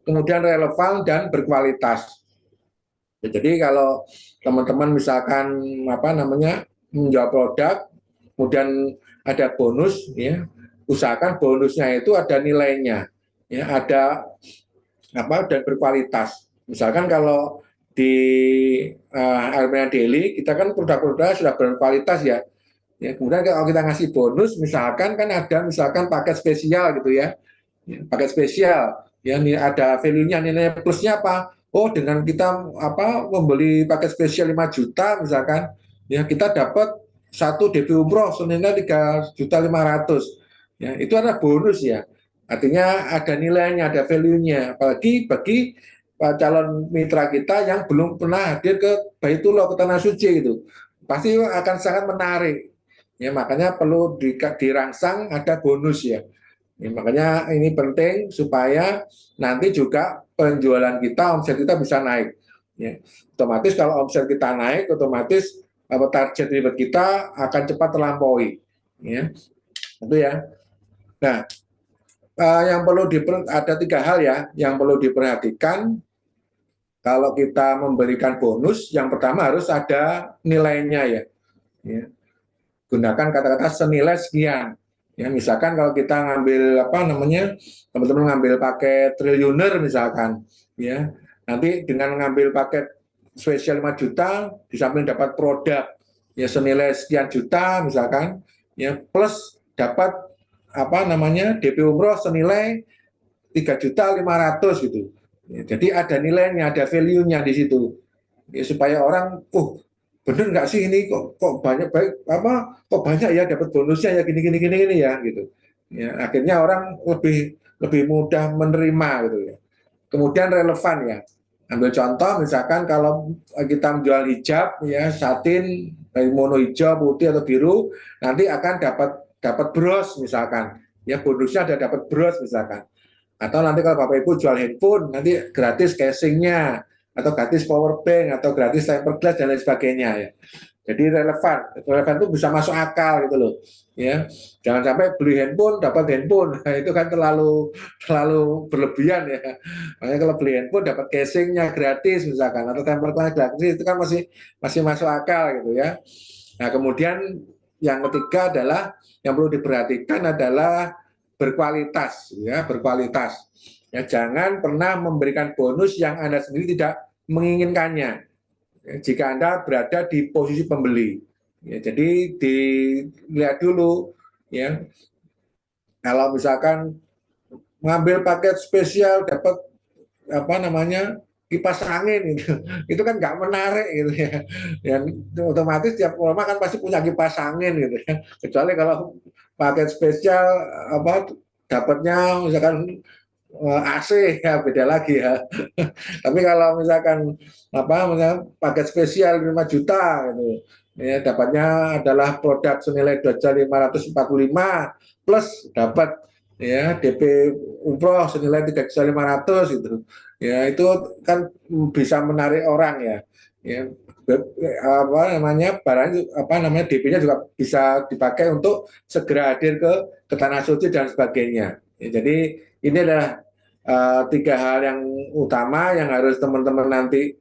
Speaker 2: kemudian relevan dan berkualitas. Ya, jadi kalau teman-teman misalkan menjual produk, kemudian ada bonus, ya usahakan bonusnya itu ada nilainya, ya ada dan berkualitas. Misalkan kalau di Armenia Daily kita kan produk-produk sudah berkualitas ya. Ya, kemudian kalau kita ngasih bonus, misalkan kan ada misalkan paket spesial gitu ya, paket spesial, ya ada value-nya, nilai plusnya apa? Oh, dengan kita membeli paket spesial 5 juta misalkan, ya kita dapat satu DP umroh senilai 3.500.000. Ya, itu adalah bonus ya. Artinya ada nilainya, ada value-nya. Apalagi bagi calon mitra kita yang belum pernah hadir ke Baitullah, ke Tanah Suci gitu. Pasti akan sangat menarik. Ya, makanya perlu dirangsang ada bonus ya. Ya, makanya ini penting supaya nanti juga penjualan kita, omset kita bisa naik. Ya. Otomatis kalau omset kita naik, otomatis target ribet kita akan cepat terlampaui. Ya, itu ya. Nah, yang perlu ada 3 hal ya yang perlu diperhatikan kalau kita memberikan bonus. Yang pertama harus ada nilainya ya. Ya. Gunakan kata-kata senilai sekian. Ya, misalkan kalau kita ngambil teman-teman ngambil paket triliuner misalkan, ya nanti dengan ngambil paket spesial 5 juta, di samping dapat produk ya senilai sekian juta misalkan, ya plus dapat DP umroh senilai 3.500.000 gitu. Ya, jadi ada nilainya, ada value-nya di situ. Ya, supaya orang, bener nggak sih ini kok banyak kok banyak ya dapat bonusnya ya gini ya gitu. Ya, akhirnya orang lebih lebih mudah menerima gitu ya. Kemudian relevan ya. Ambil contoh misalkan kalau kita menjual hijab ya, satin mono hijau, putih atau biru, nanti akan dapat bros misalkan. Ya bonusnya ada dapat bros misalkan. Atau nanti kalau Bapak Ibu jual handphone, nanti gratis casingnya, atau gratis power bank, atau gratis tempered glass dan lain sebagainya ya. Jadi relevan itu bisa masuk akal gitu loh. Ya, jangan sampai beli handphone dapat handphone, nah, itu kan terlalu berlebihan ya. Makanya kalau beli handphone dapat casingnya gratis misalkan atau temperetnya gratis itu kan masih masih masuk akal gitu ya. Nah kemudian yang ketiga adalah yang perlu diperhatikan adalah berkualitas ya, berkualitas. Ya, jangan pernah memberikan bonus yang Anda sendiri tidak menginginkannya jika Anda berada di posisi pembeli. Ya, jadi dilihat dulu ya. Kalau misalkan ngambil paket spesial dapat apa namanya kipas angin gitu, itu kan nggak menarik gitu ya. Dan otomatis tiap rumah kan pasti punya kipas angin gitu ya. Kecuali kalau paket spesial apa dapatnya misalkan AC ya beda lagi ya. Tapi kalau misalkan apa misalkan paket spesial 5 juta gitu ya dapatnya adalah produk senilai 2.545 plus dapat ya DP umroh senilai 3.500 gitu. Ya itu kan bisa menarik orang ya. Ya apa namanya barang apa namanya DP-nya juga bisa dipakai untuk segera hadir ke tanah suci dan sebagainya. Ya, jadi ini adalah tiga hal yang utama yang harus teman-teman nanti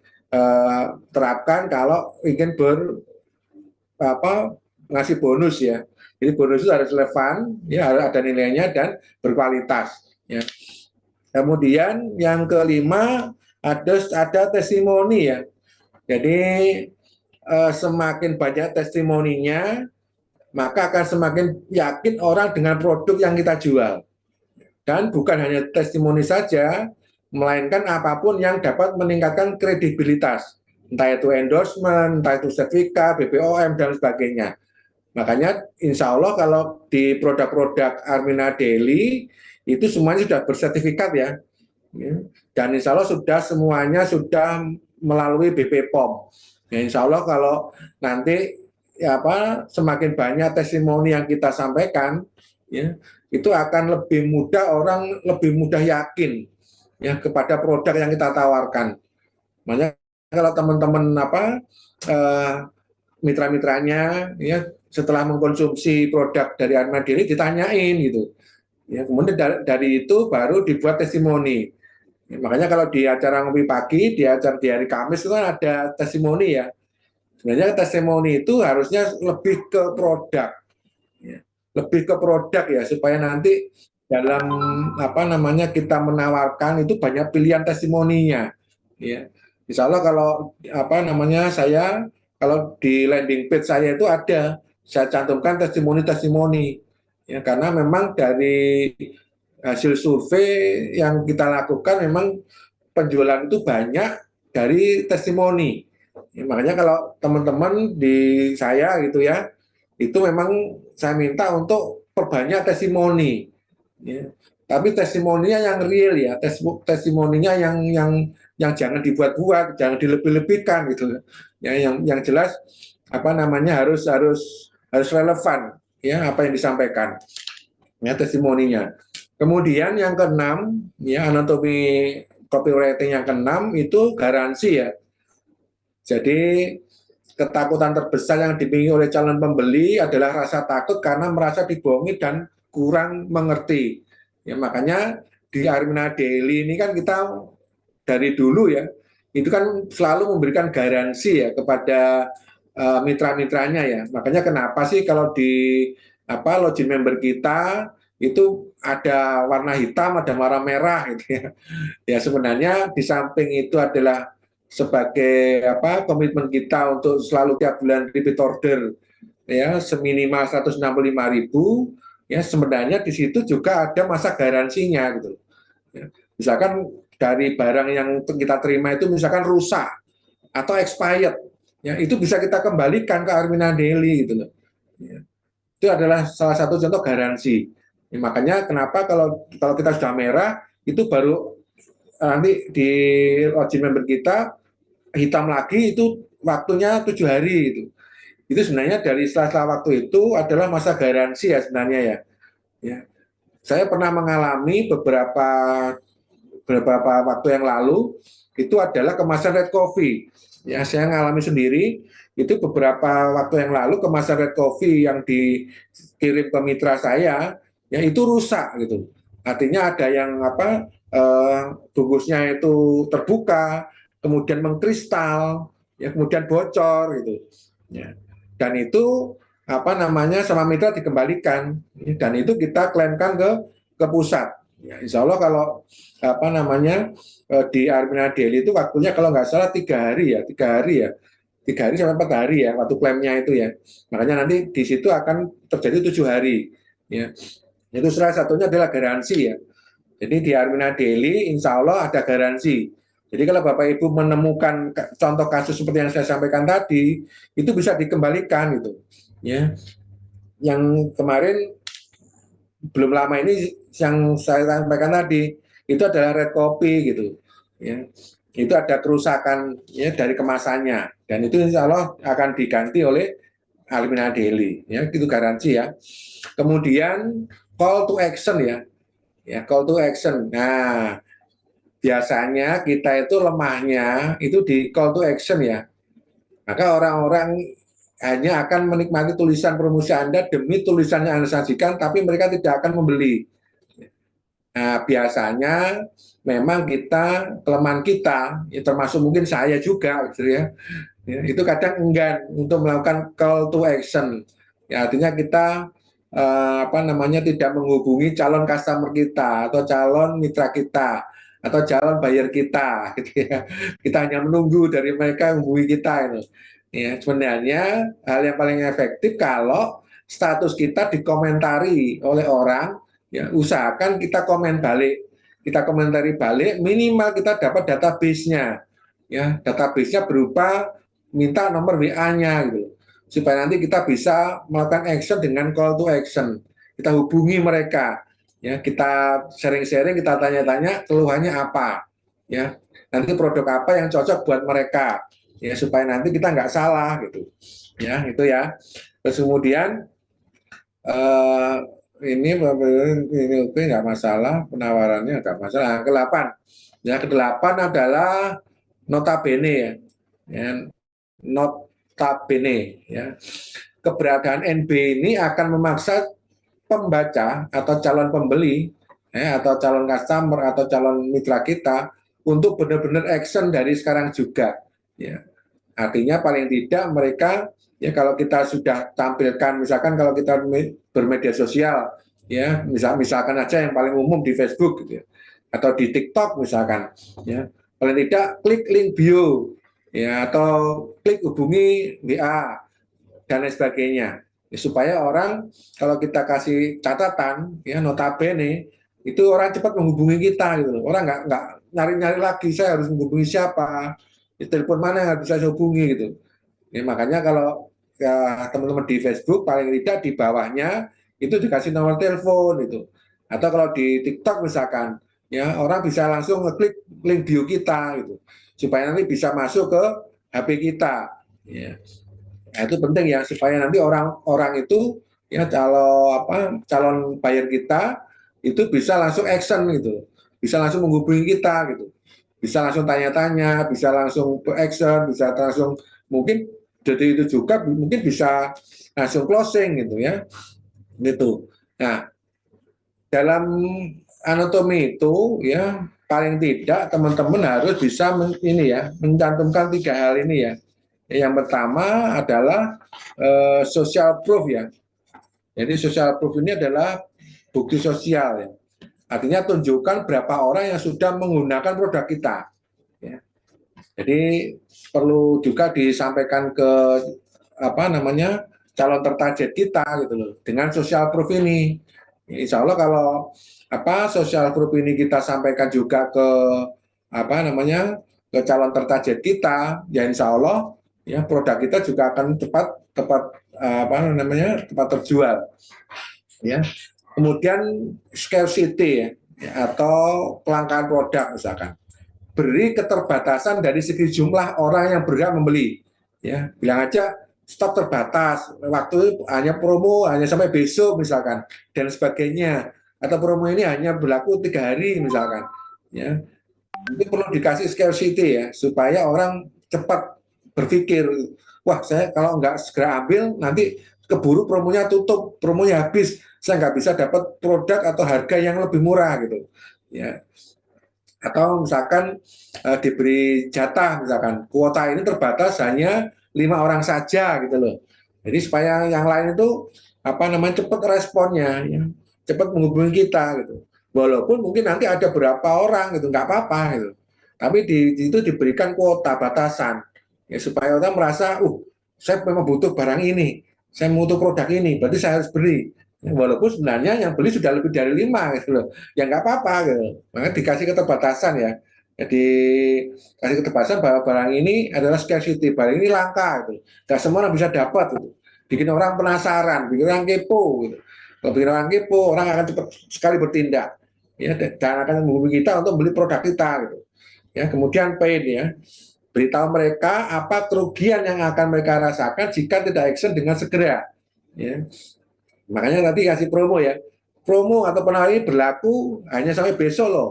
Speaker 2: terapkan kalau ingin apa ngasih bonus ya. Jadi bonus itu harus relevan, ya harus ada nilainya dan berkualitas. Ya. Kemudian yang kelima ada testimoni ya. Jadi semakin banyak testimoninya, maka akan semakin yakin orang dengan produk yang kita jual. Dan bukan hanya testimoni saja, melainkan apapun yang dapat meningkatkan kredibilitas. Entah itu endorsement, entah itu sertifikat, BPOM, dan sebagainya. Makanya insya Allah kalau di produk-produk Armina Daily, itu semuanya sudah bersertifikat ya. Dan insya Allah sudah semuanya sudah melalui BPOM. Ya, insya Allah kalau nanti ya apa semakin banyak testimoni yang kita sampaikan, ya, itu akan lebih mudah orang lebih mudah yakin ya kepada produk yang kita tawarkan. Makanya kalau teman-teman apa mitra-mitranya ya setelah mengkonsumsi produk dari Armada Dairy ditanyain gitu. Ya, kemudian dari itu baru dibuat testimoni. Ya, makanya kalau di acara ngopi pagi, di acara di hari Kamis itu kan ada testimoni ya. Sebenarnya testimoni itu harusnya lebih ke produk. Ya. Lebih ke produk ya supaya nanti dalam apa namanya kita menawarkan itu banyak pilihan testimoninya. Ya. Insya Allah kalau apa namanya saya kalau di landing page saya itu ada saya cantumkan testimoni-testimoni ya karena memang dari hasil survei yang kita lakukan memang penjualan itu banyak dari testimoni. Ya, makanya kalau teman-teman di saya gitu ya itu memang saya minta untuk perbanyak testimoni. Ya. Tapi testimoninya yang real ya, testimoninya yang jangan dibuat-buat, jangan dilebih-lebihkan gitu. Ya, yang jelas apa namanya harus relevan ya apa yang disampaikan ya testimoninya. Kemudian yang keenam ya anatomi copywriting yang keenam itu garansi ya. Jadi ketakutan terbesar yang dimiliki oleh calon pembeli adalah rasa takut karena merasa dibohongi dan kurang mengerti. Ya, makanya di Armina Daily ini kan kita dari dulu ya, itu kan selalu memberikan garansi ya kepada mitra-mitranya ya. Makanya kenapa sih kalau di apa login member kita itu ada warna hitam, ada warna merah gitu ya. Ya sebenarnya di samping itu adalah sebagai apa komitmen kita untuk selalu tiap bulan repeat order ya seminimal 165.000 ya sebenarnya di situ juga ada masa garansinya gitu. Ya. Misalkan dari barang yang kita terima itu misalkan rusak atau expired ya itu bisa kita kembalikan ke Armina Daily gitu loh. Ya. Itu adalah salah satu contoh garansi. Ya, makanya kenapa kalau kita sudah merah itu baru nanti di login member kita hitam lagi itu waktunya 7 hari itu. Itu sebenarnya dari setelah waktu itu adalah masa garansi ya sebenarnya ya. Ya. Saya pernah mengalami beberapa beberapa waktu yang lalu itu adalah kemasan red coffee. Ya, saya ngalami sendiri itu beberapa waktu yang lalu kemasan red coffee yang dikirim ke mitra saya ya itu rusak gitu. Artinya ada yang bungkusnya itu terbuka, kemudian mengkristal, ya kemudian bocor gitu. Ya. Dan itu sama mitra dikembalikan dan itu kita klaimkan ke pusat. Ya, insya Allah kalau di Armina Daily itu waktunya kalau nggak salah 3 hari ya, 3 hari sampai 4 hari ya waktu klaimnya itu ya. Makanya nanti di situ akan terjadi 7 hari. Ya, itu salah satunya adalah garansi ya. Jadi di Armina Daily insya Allah ada garansi. Jadi kalau Bapak Ibu menemukan contoh kasus seperti yang saya sampaikan tadi, itu bisa dikembalikan gitu. Ya, yang kemarin belum lama ini yang saya sampaikan tadi itu adalah red copy gitu. Ya, itu ada kerusakan ya dari kemasannya dan itu insya Allah akan diganti oleh Armina Daily. Ya, itu garansi ya. Kemudian call to action ya. Ya, call to action. Nah, biasanya kita itu lemahnya itu di call to action ya. Maka orang-orang hanya akan menikmati tulisan promosi Anda demi tulisannya Anda sajikan, tapi mereka tidak akan membeli. Nah, biasanya memang kelemahan kita, ya termasuk mungkin saya juga, gitu ya, itu kadang enggan untuk melakukan call to action. Ya, artinya kita tidak menghubungi calon customer kita atau calon mitra kita atau calon buyer kita, gitu ya. Kita hanya menunggu dari mereka menghubungi kita itu. Ya, sebenarnya hal yang paling efektif kalau status kita dikomentari oleh orang, ya usahakan kita komen balik, kita komentari balik, minimal kita dapat database-nya, ya database-nya berupa minta nomor WA-nya gitu, supaya nanti kita bisa melakukan action dengan call to action. Kita hubungi mereka, ya kita sharing-sharing, kita tanya-tanya keluhannya apa, ya nanti produk apa yang cocok buat mereka, ya supaya nanti kita nggak salah gitu, ya itu ya. Terus kemudian ini oke nggak masalah, penawarannya nggak masalah. Kedelapan, ya kedelapan adalah notabene ya, ya notabene ya. Keberadaan NB ini akan memaksa pembaca atau calon pembeli ya, atau calon customer atau calon mitra kita untuk benar-benar action dari sekarang juga ya. Artinya paling tidak mereka ya kalau kita sudah tampilkan misalkan kalau kita bermedia sosial ya misalkan aja yang paling umum di Facebook gitu ya, atau di TikTok misalkan ya paling tidak klik link bio ya atau klik hubungi WA dan lain sebagainya ya, supaya orang kalau kita kasih catatan ya notabene itu orang cepat menghubungi kita gitu, orang nggak nyari-nyari lagi saya harus menghubungi siapa, telepon mana yang bisa saya hubungi gitu. Ya, makanya kalau ya, teman-teman di Facebook paling tidak di bawahnya itu dikasih nomor telepon itu. Atau kalau di TikTok misalkan, ya orang bisa langsung ngeklik link bio kita gitu, supaya nanti bisa masuk ke HP kita. Ya. Nah, itu penting ya supaya nanti orang-orang itu ya calon buyer kita itu bisa langsung action gitu, bisa langsung menghubungi kita gitu, bisa langsung tanya-tanya, bisa langsung action, bisa langsung mungkin jadi itu juga mungkin bisa langsung closing gitu ya, gitu. Nah dalam anatomi itu ya paling tidak teman-teman harus bisa mencantumkan 3 hal ini ya. Yang pertama adalah social proof ya. Jadi social proof ini adalah bukti sosial ya. Artinya tunjukkan berapa orang yang sudah menggunakan produk kita. Ya. Jadi perlu juga disampaikan ke calon tertarget kita gitu loh dengan social proof ini. Insya Allah kalau social proof ini kita sampaikan juga ke ke calon tertarget kita, ya insya Allah ya produk kita juga akan tepat terjual. Ya. Kemudian scarcity ya, atau kelangkaan produk misalkan. Beri keterbatasan dari segi jumlah orang yang berhak membeli. Ya, bilang aja stok terbatas, waktu hanya promo hanya sampai besok misalkan dan sebagainya. Atau promo ini hanya berlaku 3 hari misalkan. ya. Itu perlu dikasih scarcity ya, supaya orang cepat berpikir, wah saya kalau nggak segera ambil nanti keburu promonya tutup, promonya habis, saya nggak bisa dapat produk atau harga yang lebih murah gitu, ya. Atau misalkan diberi jatah, misalkan kuota ini terbatas hanya 5 orang saja gitu loh. Jadi supaya yang lain itu apa namanya cepat responnya, ya, cepat menghubungi kita gitu. Walaupun mungkin nanti ada berapa orang gitu, nggak apa-apa gitu. Tapi di itu diberikan kuota batasan, ya supaya orang merasa, saya memang butuh barang ini, saya butuh produk ini, berarti saya harus beli. Walaupun sebenarnya yang beli sudah lebih dari 5 gitu loh, ya nggak apa-apa gitu. Maka dikasih keterbatasan ya. Jadi kasih keterbatasan bahwa barang ini adalah scarcity, barang ini langka gitu. Gak semua orang bisa dapat gitu. Bikin orang penasaran, bikin orang kepo gitu. Kalau bikin orang kepo, orang akan cepat sekali bertindak, ya, dan akan menghubungi kita untuk beli produk kita gitu. Ya, kemudian paid ya. Beritahu mereka apa kerugian yang akan mereka rasakan jika tidak action dengan segera. Ya. Makanya nanti kasih promo ya. Promo atau penawaran ini berlaku hanya sampai besok loh.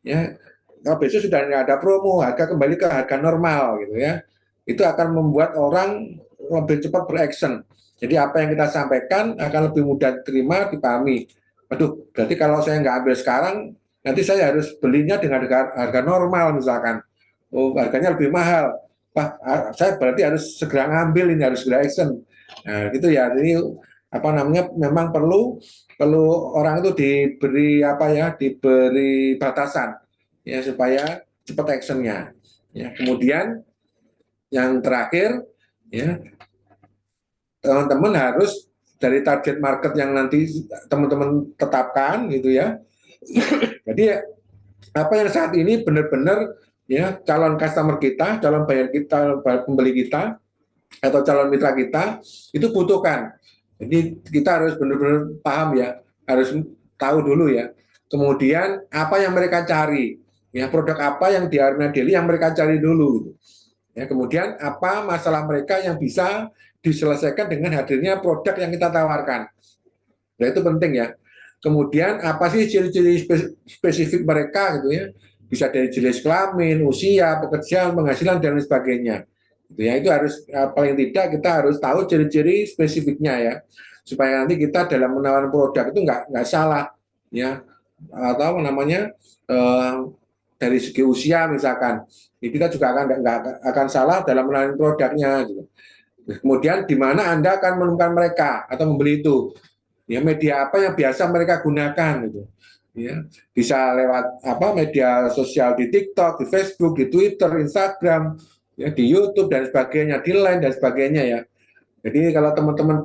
Speaker 2: Ya, kalau besok sudah tidak ada promo, harga kembali ke harga normal gitu ya. Itu akan membuat orang lebih cepat beraction. Jadi apa yang kita sampaikan akan lebih mudah diterima, dipahami. Aduh, berarti kalau saya nggak ambil sekarang, nanti saya harus belinya dengan harga normal misalkan. Oh, harganya lebih mahal. Wah, saya berarti harus segera ngambil ini, harus segera action. Nah, gitu ya. Jadi apa namanya memang perlu orang itu diberi apa ya, diberi batasan ya supaya cepat actionnya ya. Kemudian yang terakhir ya, teman-teman harus dari target market yang nanti teman-teman tetapkan gitu ya. Jadi apa yang saat ini benar-benar ya calon customer kita, calon buyer kita, pembeli kita atau calon mitra kita itu butuhkan. Jadi kita harus benar-benar paham ya, harus tahu dulu ya. Kemudian apa yang mereka cari, ya produk apa yang di Aruna Daily yang mereka cari dulu. Ya, kemudian apa masalah mereka yang bisa diselesaikan dengan hadirnya produk yang kita tawarkan. Nah, itu penting ya. Kemudian apa sih ciri-ciri spesifik mereka gitu ya? Bisa dari jenis kelamin, usia, pekerjaan, penghasilan dan lain sebagainya. Gitu ya, itu harus paling tidak kita harus tahu ciri-ciri spesifiknya ya, supaya nanti kita dalam menawarkan produk itu nggak salah ya, atau namanya dari segi usia misalkan, kita juga nggak akan salah dalam menawarkan produknya. Gitu. Kemudian di mana Anda akan menemukan mereka atau membeli itu, ya media apa yang biasa mereka gunakan gitu. Ya, bisa lewat apa media sosial di TikTok, di Facebook, di Twitter, Instagram, ya di YouTube dan sebagainya, di Line dan sebagainya ya. Jadi kalau teman-teman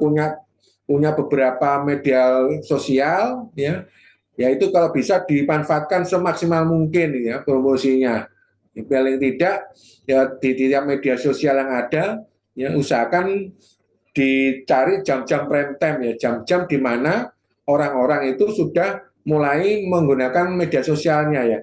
Speaker 2: punya beberapa media sosial ya, ya itu kalau bisa dimanfaatkan semaksimal mungkin ya promosinya. Ya, paling tidak ya di tiap media sosial yang ada ya usahakan dicari jam-jam prime time ya, jam-jam di mana orang-orang itu sudah mulai menggunakan media sosialnya ya.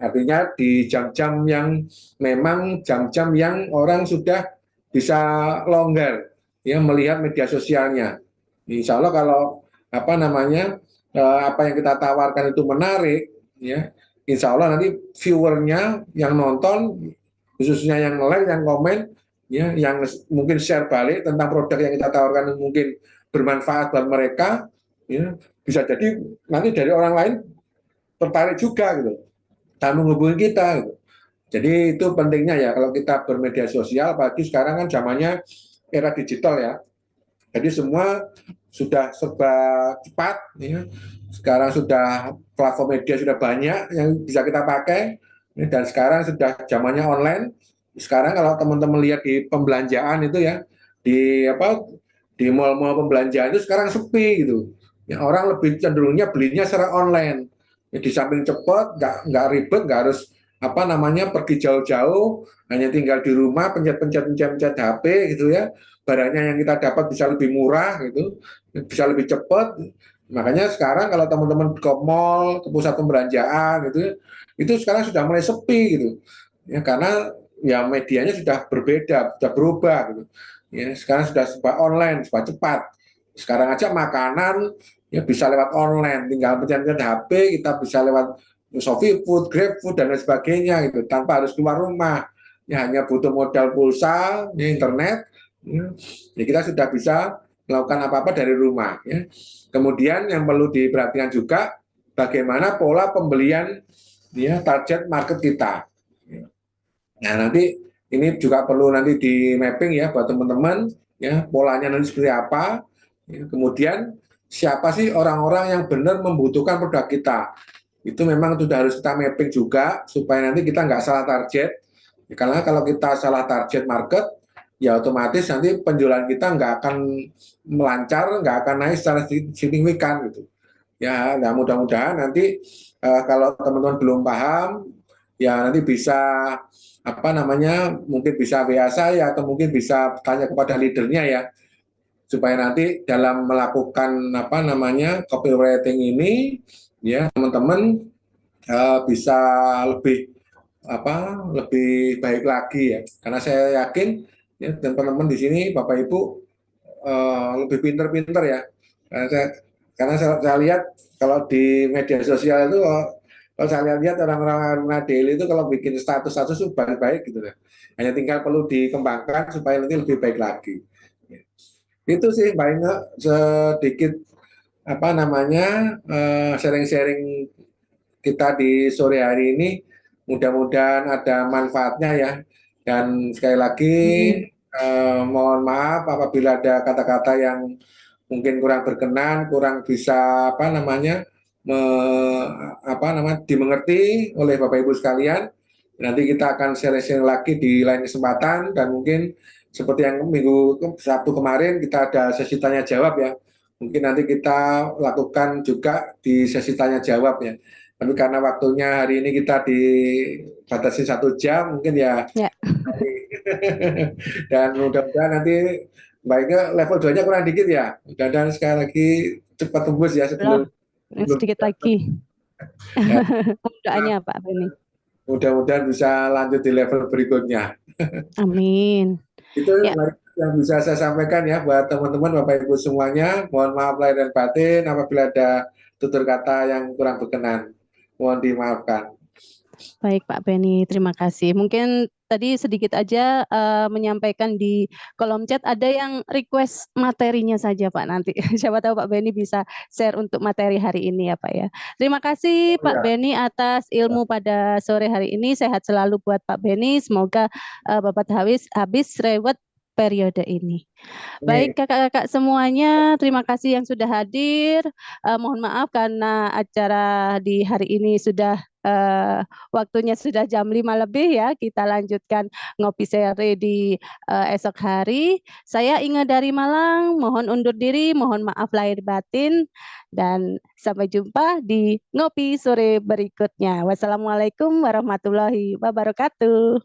Speaker 2: Artinya di jam-jam yang memang jam-jam yang orang sudah bisa longgar ya melihat media sosialnya. Insya Allah kalau apa namanya apa yang kita tawarkan itu menarik ya, Insya Allah nanti viewernya yang nonton khususnya yang like, yang komen ya, yang mungkin share balik tentang produk yang kita tawarkan mungkin bermanfaat buat mereka ya, bisa jadi nanti dari orang lain tertarik juga gitu dan menghubungi kita gitu. Jadi itu pentingnya ya kalau kita bermedia sosial, apalagi sekarang kan zamannya era digital ya. Jadi semua sudah serba cepat ya. Sekarang sudah platform media sudah banyak yang bisa kita pakai ya, dan sekarang sudah zamannya online. Sekarang kalau teman-teman lihat di pembelanjaan itu ya, di apa di mall-mall pembelanjaan itu sekarang sepi gitu. Ya, orang lebih cenderungnya belinya secara online. Ya, di samping cepat, nggak ribet, nggak harus apa namanya pergi jauh-jauh, hanya tinggal di rumah pencet-pencet HP gitu ya. Barangnya yang kita dapat bisa lebih murah gitu, bisa lebih cepat. Makanya sekarang kalau teman-teman ke mall, ke pusat pembelanjaan gitu, itu sekarang sudah mulai sepi gitu. Ya karena ya medianya sudah berbeda, sudah berubah gitu. Ya sekarang sudah serba online, serba cepat. Sekarang aja makanan ya bisa lewat online, tinggal pencet-pencet HP, kita bisa lewat Shopee Food, Grab Food dan lain sebagainya gitu, tanpa harus keluar rumah. Ya hanya butuh modal pulsa, ya, internet, ya kita sudah bisa melakukan apa-apa dari rumah. Ya. Kemudian yang perlu diperhatikan juga bagaimana pola pembelian ya target market kita. Nah nanti ini juga perlu nanti di mapping ya buat teman-teman ya polanya nanti seperti apa. Ya, kemudian siapa sih orang-orang yang benar membutuhkan produk kita. Itu memang sudah harus kita mapping juga supaya nanti kita nggak salah target. Karena kalau kita salah target market, ya otomatis nanti penjualan kita nggak akan melancar, nggak akan naik secara signifikan gitu. Ya, nah mudah-mudahan nanti kalau teman-teman belum paham, ya nanti bisa apa namanya, mungkin bisa WA saya atau mungkin bisa tanya kepada leadernya ya, supaya nanti dalam melakukan apa namanya copywriting ini, ya teman-teman bisa lebih apa lebih baik lagi ya karena saya yakin ya dan teman-teman di sini Bapak Ibu lebih pinter-pinter ya karena saya lihat kalau di media sosial itu kalau saya lihat orang-orang Aruna Daily itu kalau bikin status-status itu baik-baik gitu ya hanya tinggal perlu dikembangkan supaya nanti lebih baik lagi itu sih Mbak Inge sedikit apa namanya sharing-sharing kita di sore hari ini mudah-mudahan ada manfaatnya ya. Dan sekali lagi mohon maaf apabila ada kata-kata yang mungkin kurang berkenan, kurang bisa apa namanya dimengerti oleh Bapak Ibu sekalian. Nanti kita akan share-share lagi di lain kesempatan dan mungkin seperti yang minggu Sabtu kemarin kita ada sesi tanya jawab ya. Mungkin nanti kita lakukan juga di sesi tanya jawab ya. Tapi karena waktunya hari ini kita dibatasi 1 jam, mungkin ya.
Speaker 1: Ya.
Speaker 2: Dan mudah-mudahan nanti baiknya level 2-nya kurang dikit ya. Mudah-mudahan sekali lagi cepat tembus ya sebelum
Speaker 1: Sedikit lagi.
Speaker 2: ya,
Speaker 1: Doanya Pak Beni.
Speaker 2: mudah-mudahan bisa lanjut di level berikutnya.
Speaker 1: Amin.
Speaker 2: Itu
Speaker 1: Ya.
Speaker 2: yang bisa saya sampaikan ya buat teman-teman Bapak Ibu semuanya. Mohon maaf lahir dan batin apabila ada tutur kata yang kurang berkenan. Mohon dimaafkan.
Speaker 1: Baik Pak Beni, terima kasih. Mungkin tadi sedikit aja menyampaikan di kolom chat ada yang request materinya saja Pak nanti. Siapa tahu Pak Beni bisa share untuk materi hari ini ya Pak ya. Terima kasih
Speaker 2: Oh,
Speaker 1: Pak
Speaker 2: ya.
Speaker 1: Beni atas ilmu pada sore hari ini. Sehat selalu buat Pak Beni. Semoga Bapak habis reward periode ini. Baik kakak-kakak semuanya, terima kasih yang sudah hadir. Mohon maaf karena acara di hari ini sudah waktunya sudah jam 5 lebih ya. Kita lanjutkan ngopi sore di esok hari. Saya Inge dari Malang, mohon undur diri, mohon maaf lahir batin dan sampai jumpa di ngopi sore berikutnya. Wassalamualaikum warahmatullahi wabarakatuh.